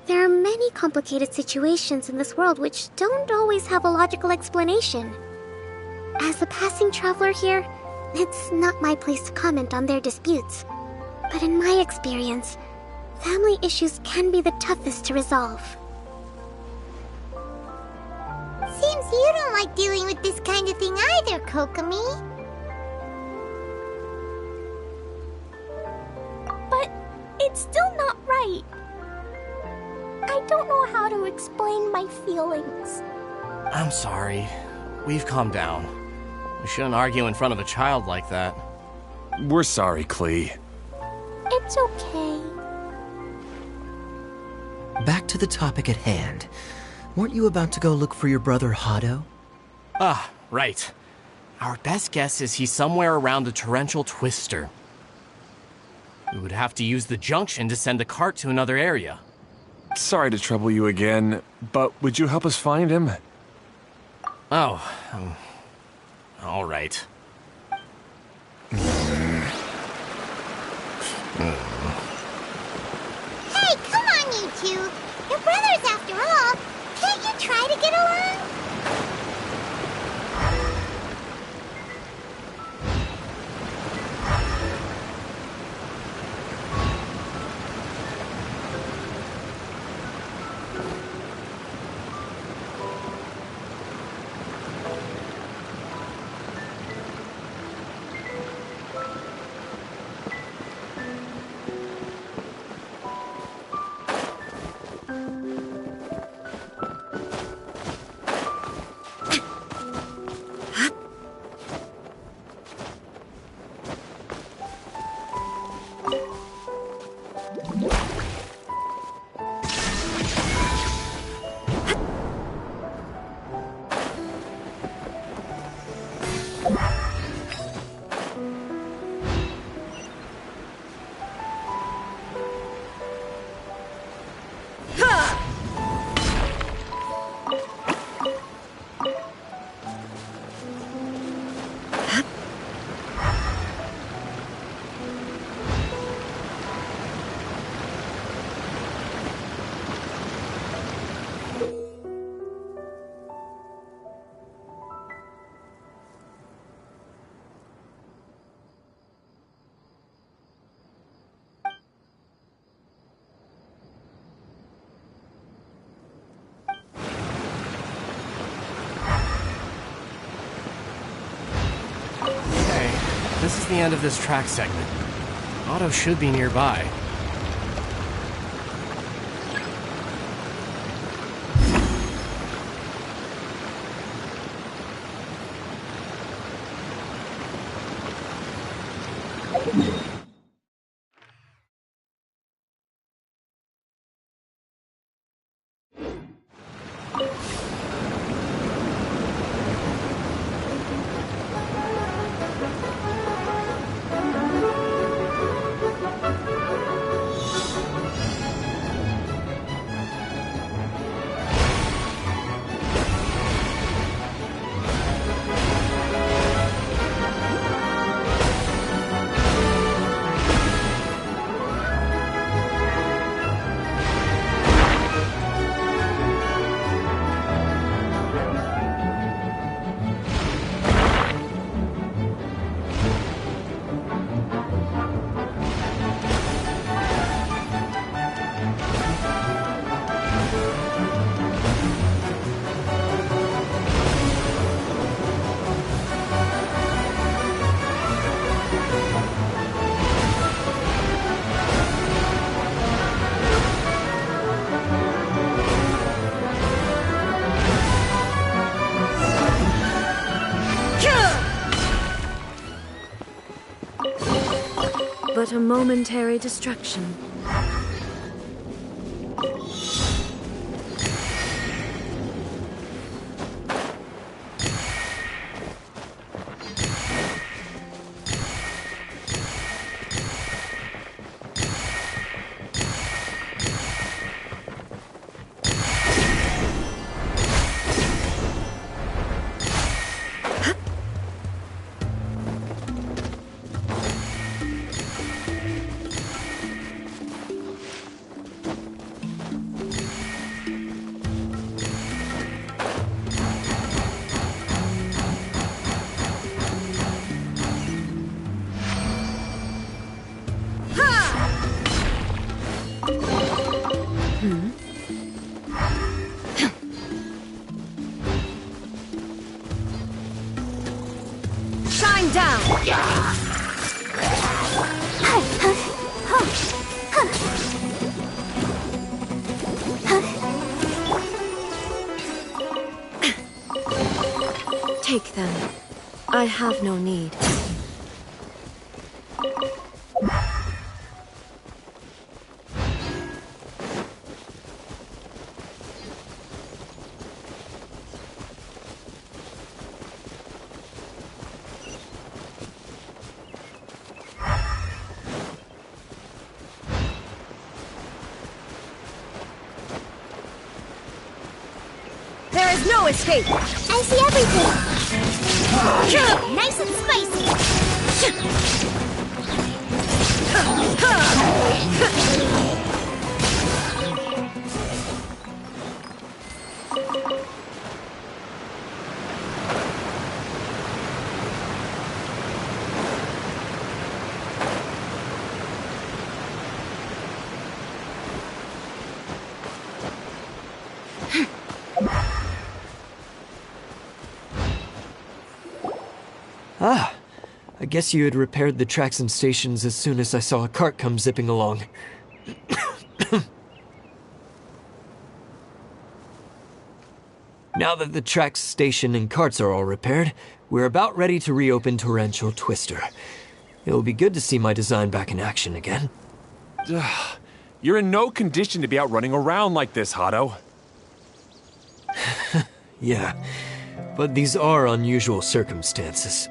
There are many complicated situations in this world which don't always have a logical explanation. As a passing traveler here, it's not my place to comment on their disputes. But in my experience, family issues can be the toughest to resolve. Seems you don't like dealing with this kind of thing either, Kokomi. But it's still not right. I don't know how to explain my feelings. I'm sorry. We've calmed down. We shouldn't argue in front of a child like that. We're sorry, Klee. It's okay. Back to the topic at hand. Weren't you about to go look for your brother Hado? Ah, right. Our best guess is he's somewhere around the torrential twister. We would have to use the junction to send the cart to another area. Sorry to trouble you again, but would you help us find him? Oh, all right. Hey, come on, you two. You're brothers after all. Can't you try to get along? This is the end of this track segment. Otto should be nearby. but a momentary distraction. Shine down! Take them. I have no need. There is no escape! I see everything! Nice and spicy! Ah, I guess you had repaired the tracks and stations as soon as I saw a cart come zipping along. Now that the tracks, station, and carts are all repaired, we're about ready to reopen Torrential Twister. It will be good to see my design back in action again. You're in no condition to be out running around like this, Hado. Yeah, but these are unusual circumstances.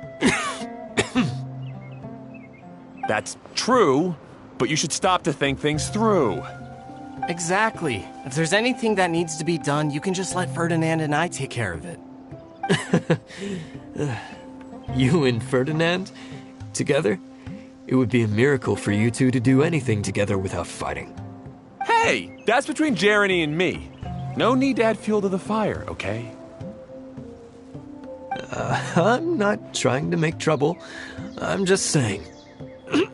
That's true, but you should stop to think things through. Exactly. If there's anything that needs to be done, you can just let Ferdinand and I take care of it. You and Ferdinand? Together? It would be a miracle for you two to do anything together without fighting. Hey, that's between Jeremy and me. No need to add fuel to the fire, okay? I'm not trying to make trouble. I'm just saying. Hey,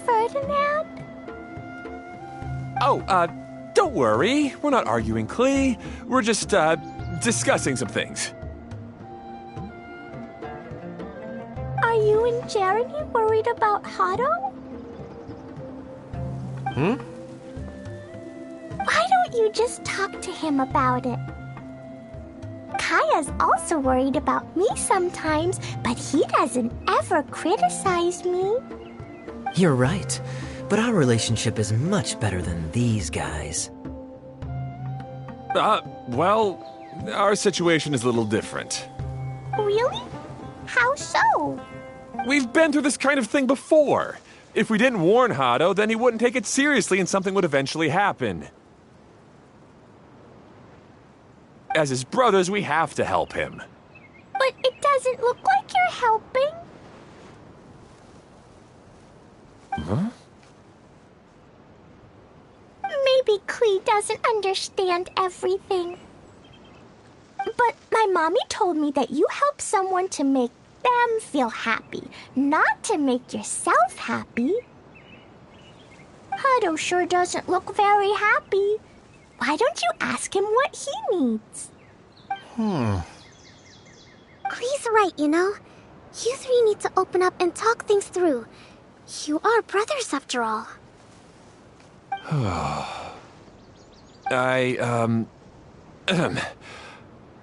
Ferdinand? Oh, don't worry. We're not arguing, Klee. We're just, discussing some things. Are you and Jeremy worried about Hado? Why don't you just talk to him about it? Kaya's also worried about me sometimes, but he doesn't ever criticize me. You're right, but our relationship is much better than these guys. Well, our situation is a little different. Really? How so? We've been through this kind of thing before. If we didn't warn Hado, then he wouldn't take it seriously and something would eventually happen. As his brothers, we have to help him. But it doesn't look like you're helping. Huh? Maybe Klee doesn't understand everything. But my mommy told me that you help someone to make them feel happy, not to make yourself happy. Hado sure doesn't look very happy. Why don't you ask him what he needs? Klee's right, you know. You three need to open up and talk things through. You are brothers after all.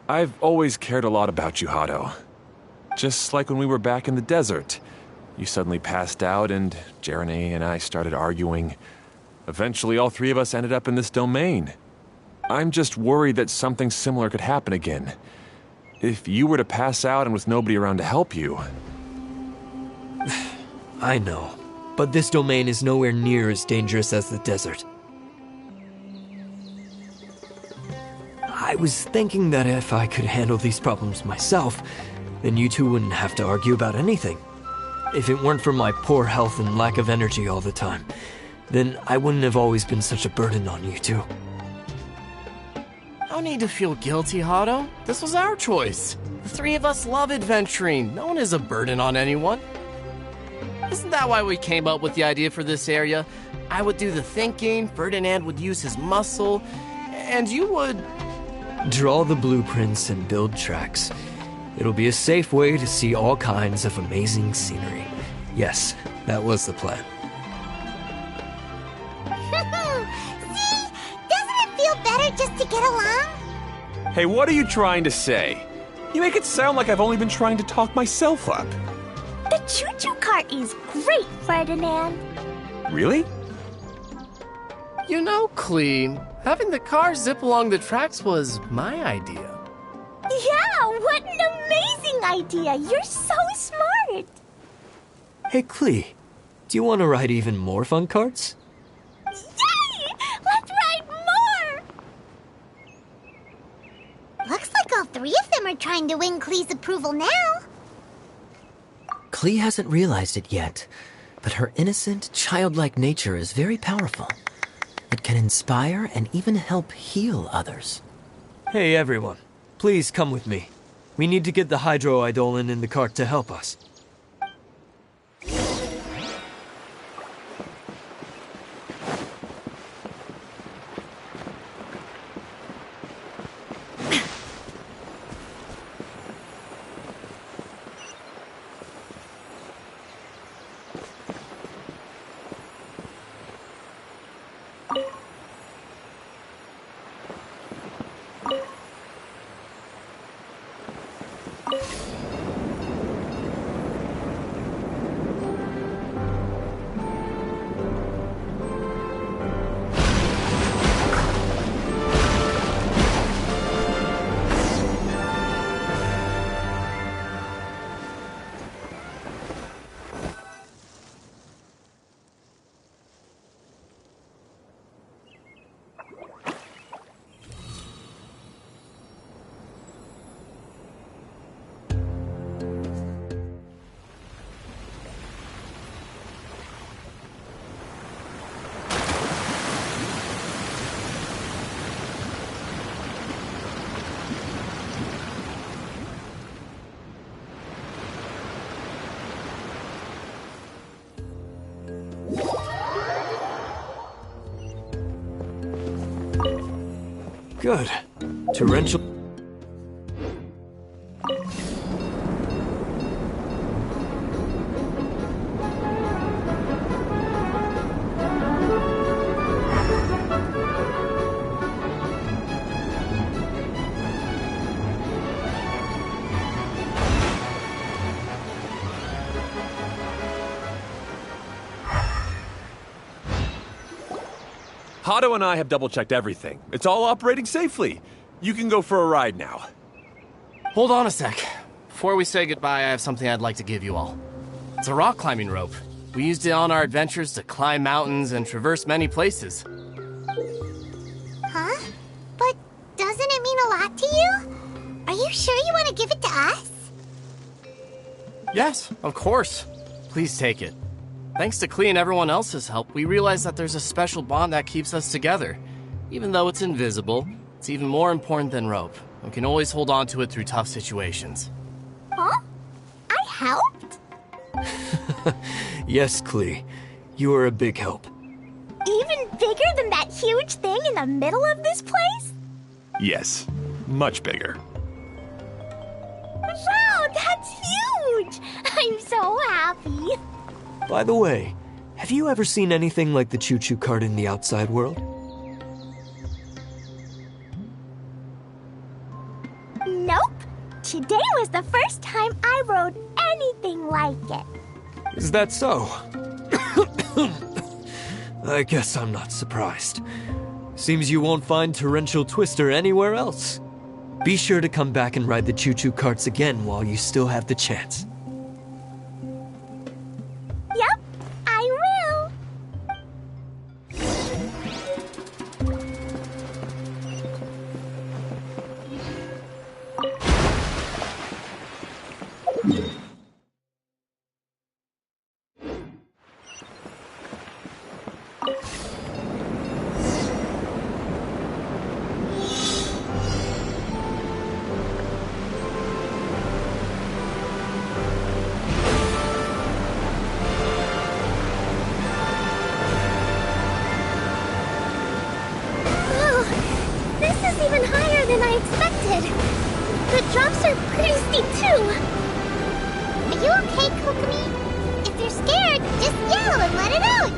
I've always cared a lot about you, Hado. Just like when we were back in the desert. You suddenly passed out, and Jeremy and I started arguing. Eventually, all three of us ended up in this domain. I'm just worried that something similar could happen again. If you were to pass out and with nobody around to help you... I know, but this domain is nowhere near as dangerous as the desert. I was thinking that if I could handle these problems myself, then you two wouldn't have to argue about anything. If it weren't for my poor health and lack of energy all the time, then I wouldn't have always been such a burden on you two. No need to feel guilty, Hado. This was our choice. The three of us love adventuring. No one is a burden on anyone. Isn't that why we came up with the idea for this area? I would do the thinking, Ferdinand would use his muscle, and you would... Draw the blueprints and build tracks. It'll be a safe way to see all kinds of amazing scenery. Yes, that was the plan. See? Doesn't it feel better just to get along? Hey, what are you trying to say? You make it sound like I've only been trying to talk myself up. The choo-choo cart is great, Ferdinand. Really? You know, Clee, having the car zip along the tracks was my idea. Yeah, what an amazing idea! You're so smart! Hey, Clee, do you want to ride even more fun carts? Yay! Let's ride more! Looks like all three of them are trying to win Klee's approval now. Clee hasn't realized it yet, but her innocent, childlike nature is very powerful. It can inspire and even help heal others. Hey, everyone. Please come with me. We need to get the hydroidolin in the cart to help us. Good. Torrential... Hado and I have double-checked everything. It's all operating safely. You can go for a ride now. Hold on a sec. Before we say goodbye, I have something I'd like to give you all. It's a rock climbing rope. We used it on our adventures to climb mountains and traverse many places. Huh? But doesn't it mean a lot to you? Are you sure you want to give it to us? Yes, of course. Please take it. Thanks to Clee and everyone else's help, we realized that there's a special bond that keeps us together. Even though it's invisible, it's even more important than rope. We can always hold on to it through tough situations. Huh? I helped? Yes, Clee. You are a big help. Even bigger than that huge thing in the middle of this place? Yes, much bigger. Wow, that's huge! I'm so happy. By the way, have you ever seen anything like the choo-choo cart in the outside world? Nope. Today was the first time I rode anything like it. Is that so? I guess I'm not surprised. Seems you won't find Torrential Twister anywhere else. Be sure to come back and ride the choo-choo carts again while you still have the chance. Yep, I will. The drops are pretty steep, too. Are you okay, Kokomi? If you're scared, just yell and let it out.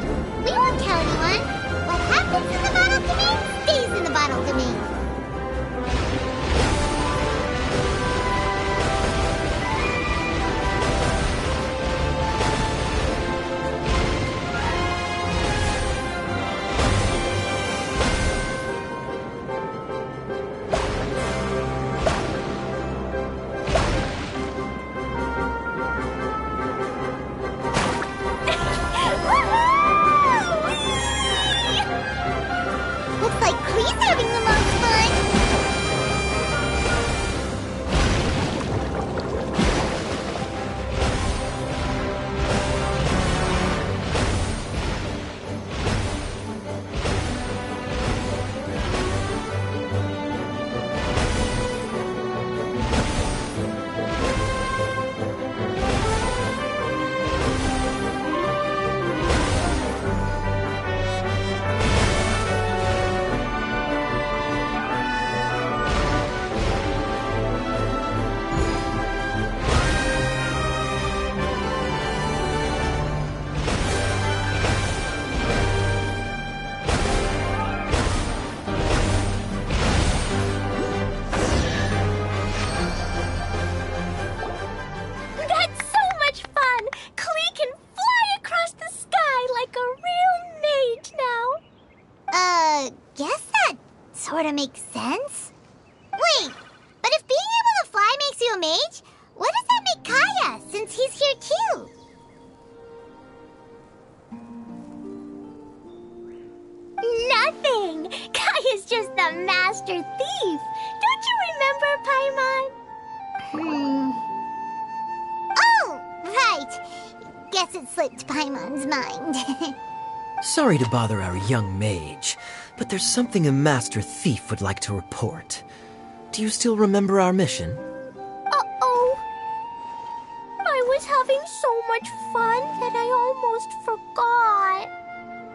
We won't tell anyone. What happens in the bottle domain stays in the bottle domain. Looks like Klee's having the most fun. That's so much fun! Klee can fly across the sky like a real mage now. Guess that sorta makes sense. Wait, but if being able to fly makes you a mage, what does that make Kaya, since he's here too? Nothing! Kaya's just the master thief. Don't you remember, Paimon? Oh, right. Guess it slipped Paimon's mind. Sorry to bother our young mage, but there's something a master thief would like to report. Do you still remember our mission? Uh-oh. I was having so much fun that I almost forgot.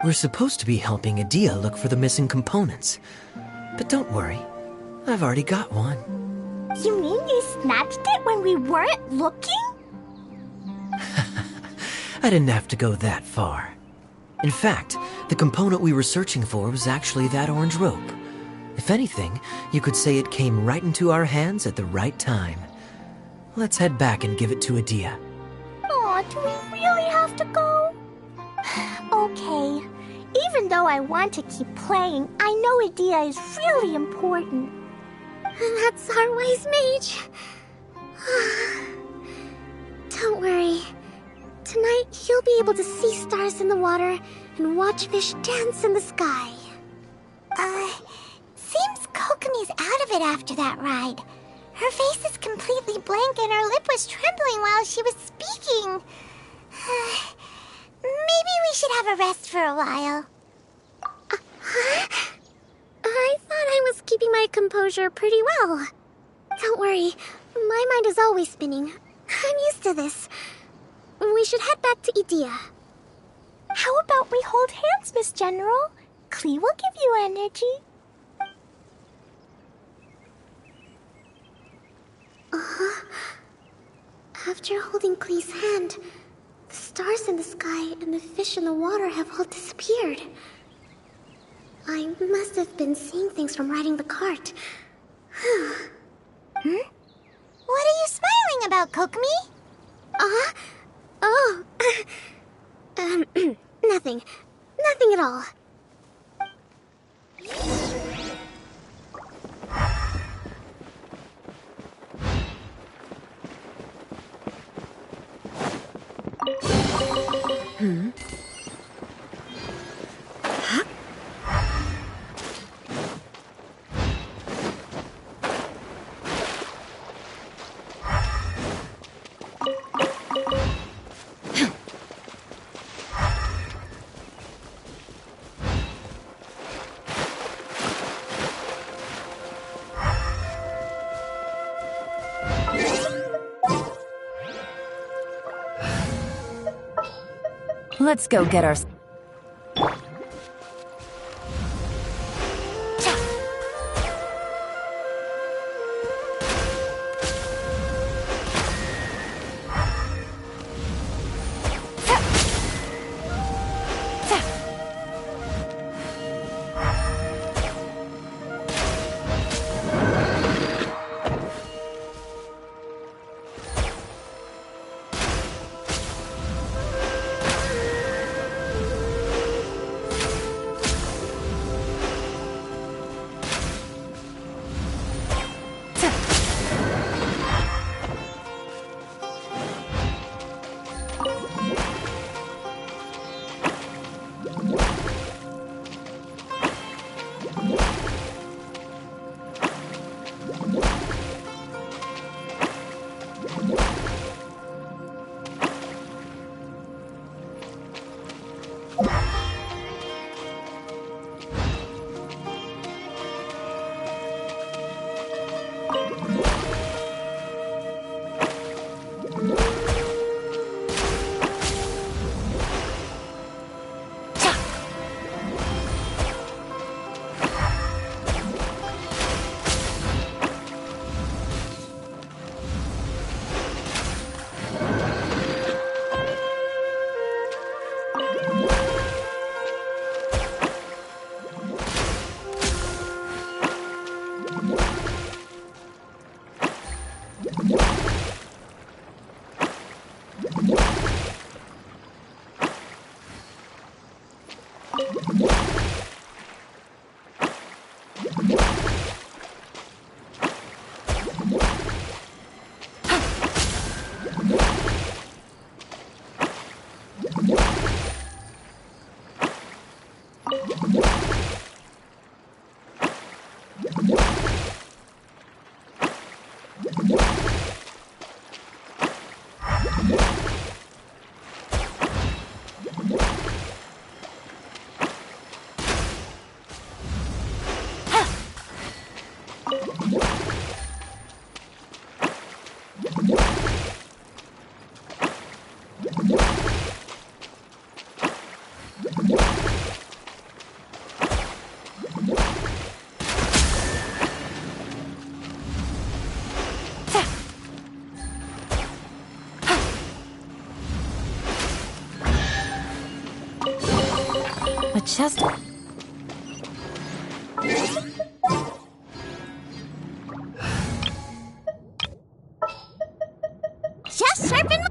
We're supposed to be helping Adia look for the missing components. But don't worry, I've already got one. You mean you snatched it when we weren't looking? I didn't have to go that far. In fact, the component we were searching for was actually that orange rope. If anything, you could say it came right into our hands at the right time. Let's head back and give it to Adia. Aw, do we really have to go? Okay. Even though I want to keep playing, I know Adia is really important. That's our wise mage. Don't worry. Tonight, he'll be able to see stars in the water and watch fish dance in the sky. Seems Kokomi's out of it after that ride. Her face is completely blank and her lip was trembling while she was speaking. Maybe we should have a rest for a while. I thought I was keeping my composure pretty well. Don't worry, my mind is always spinning. I'm used to this. We should head back to Idia. How about we hold hands, Miss General? Klee will give you energy. After holding Klee's hand, the stars in the sky and the fish in the water have all disappeared. I must have been seeing things from riding the cart. What are you smiling about, Kokomi? Oh, nothing. Nothing at all. Let's go get our... A chest... Just sharpen my...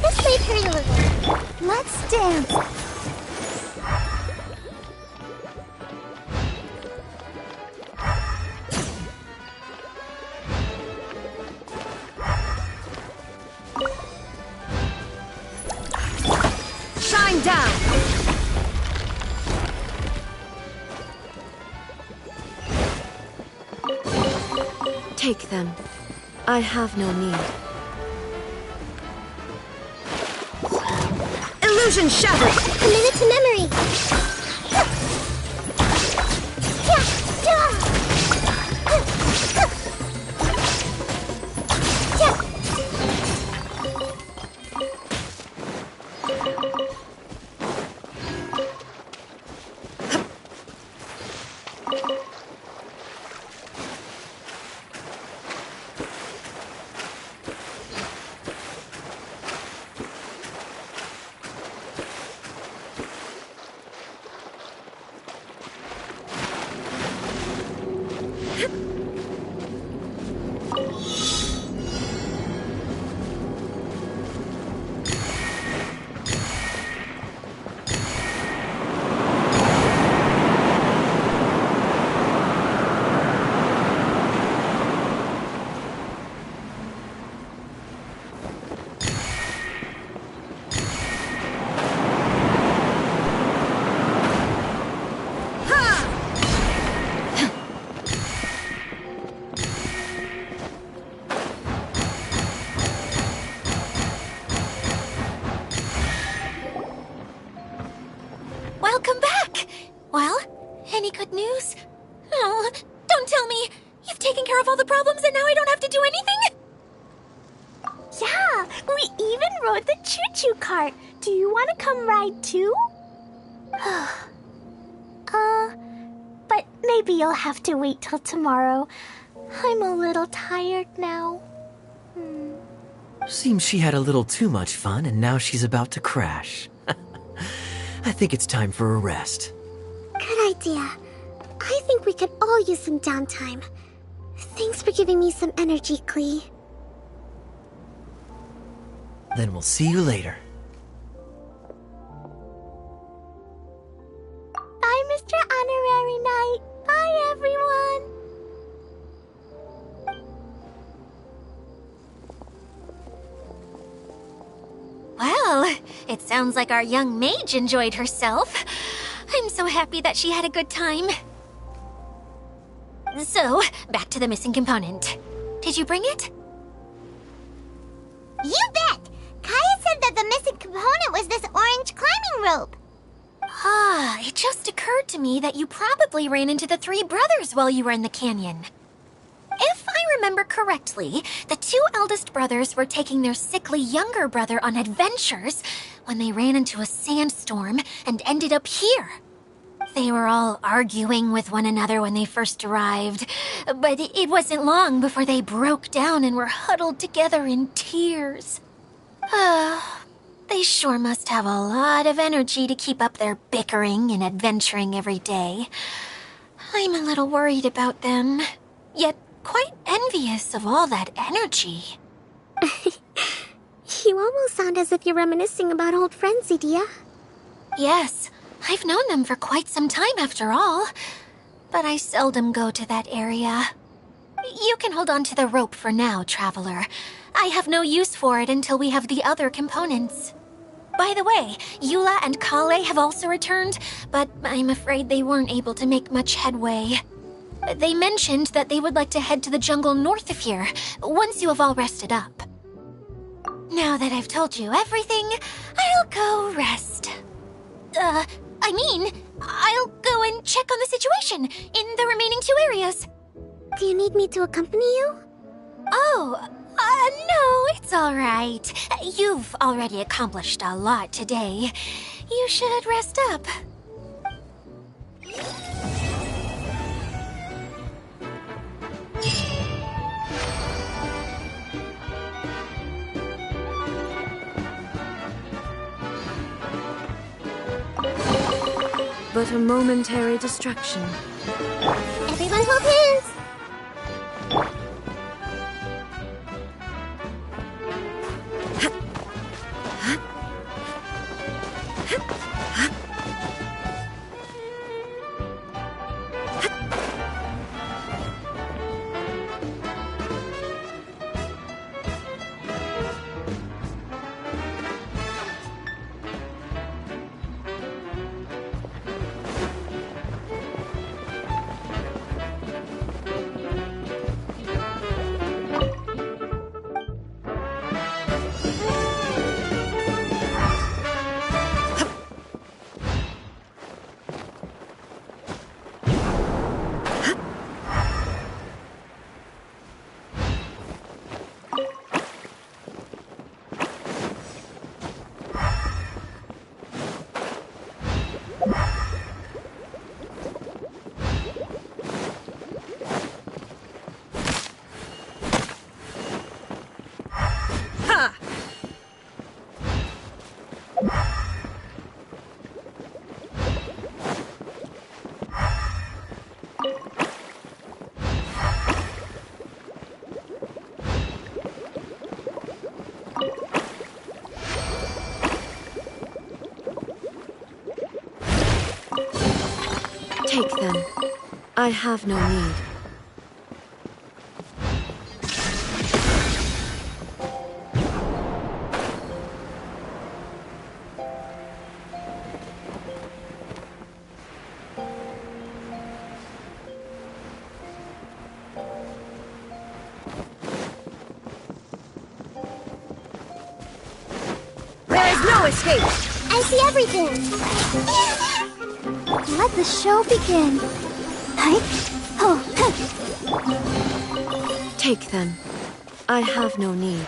This might hurt a little. Let's dance. Shine down! Take them. I have no need. Illusion shattered! Commit it to memory! Welcome back! Well, any good news? Oh, don't tell me! You've taken care of all the problems and now I don't have to do anything? Yeah, we even rode the choo-choo cart. Do you want to come ride too? But maybe you'll have to wait till tomorrow. I'm a little tired now. Seems she had a little too much fun and now she's about to crash. I think it's time for a rest. Good idea. I think we could all use some downtime. Thanks for giving me some energy, Klee. Then we'll see you later. Bye, Mr. Honorary Knight. Bye, everyone. Well, it sounds like our young mage enjoyed herself. I'm so happy that she had a good time. So, back to the missing component. Did you bring it? You bet! Kaya said that the missing component was this orange climbing rope. Ah, it just occurred to me that you probably ran into the three brothers while you were in the canyon. If I remember correctly, the two eldest brothers were taking their sickly younger brother on adventures when they ran into a sandstorm and ended up here. They were all arguing with one another when they first arrived, but it wasn't long before they broke down and were huddled together in tears. They sure must have a lot of energy to keep up their bickering and adventuring every day. I'm a little worried about them, yet quite envious of all that energy. You almost sound as if you're reminiscing about old friends, Idia. Yes, I've known them for quite some time after all, but I seldom go to that area. You can hold on to the rope for now, Traveler. I have no use for it until we have the other components. By the way, Eula and Kale have also returned, but I'm afraid they weren't able to make much headway. They mentioned that they would like to head to the jungle north of here, once you have all rested up. Now that I've told you everything, I'll go rest. I'll go and check on the situation in the remaining two areas. Do you need me to accompany you? Oh, no, it's all right. You've already accomplished a lot today. You should rest up. But a momentary distraction. Everyone hold hands! I have no need. There is no escape! I see everything! Let the show begin. Take them. I have no need.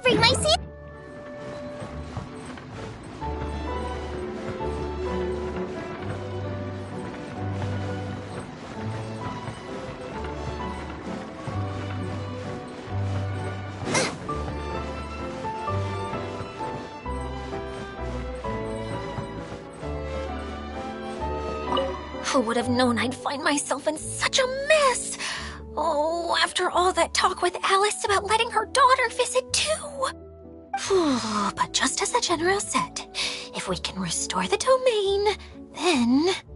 bring my seat. Who would have known I'd find myself in such a mess? Oh, after all that talk with Alice about letting her daughter visit too. But just as the general said, if we can restore the domain, then...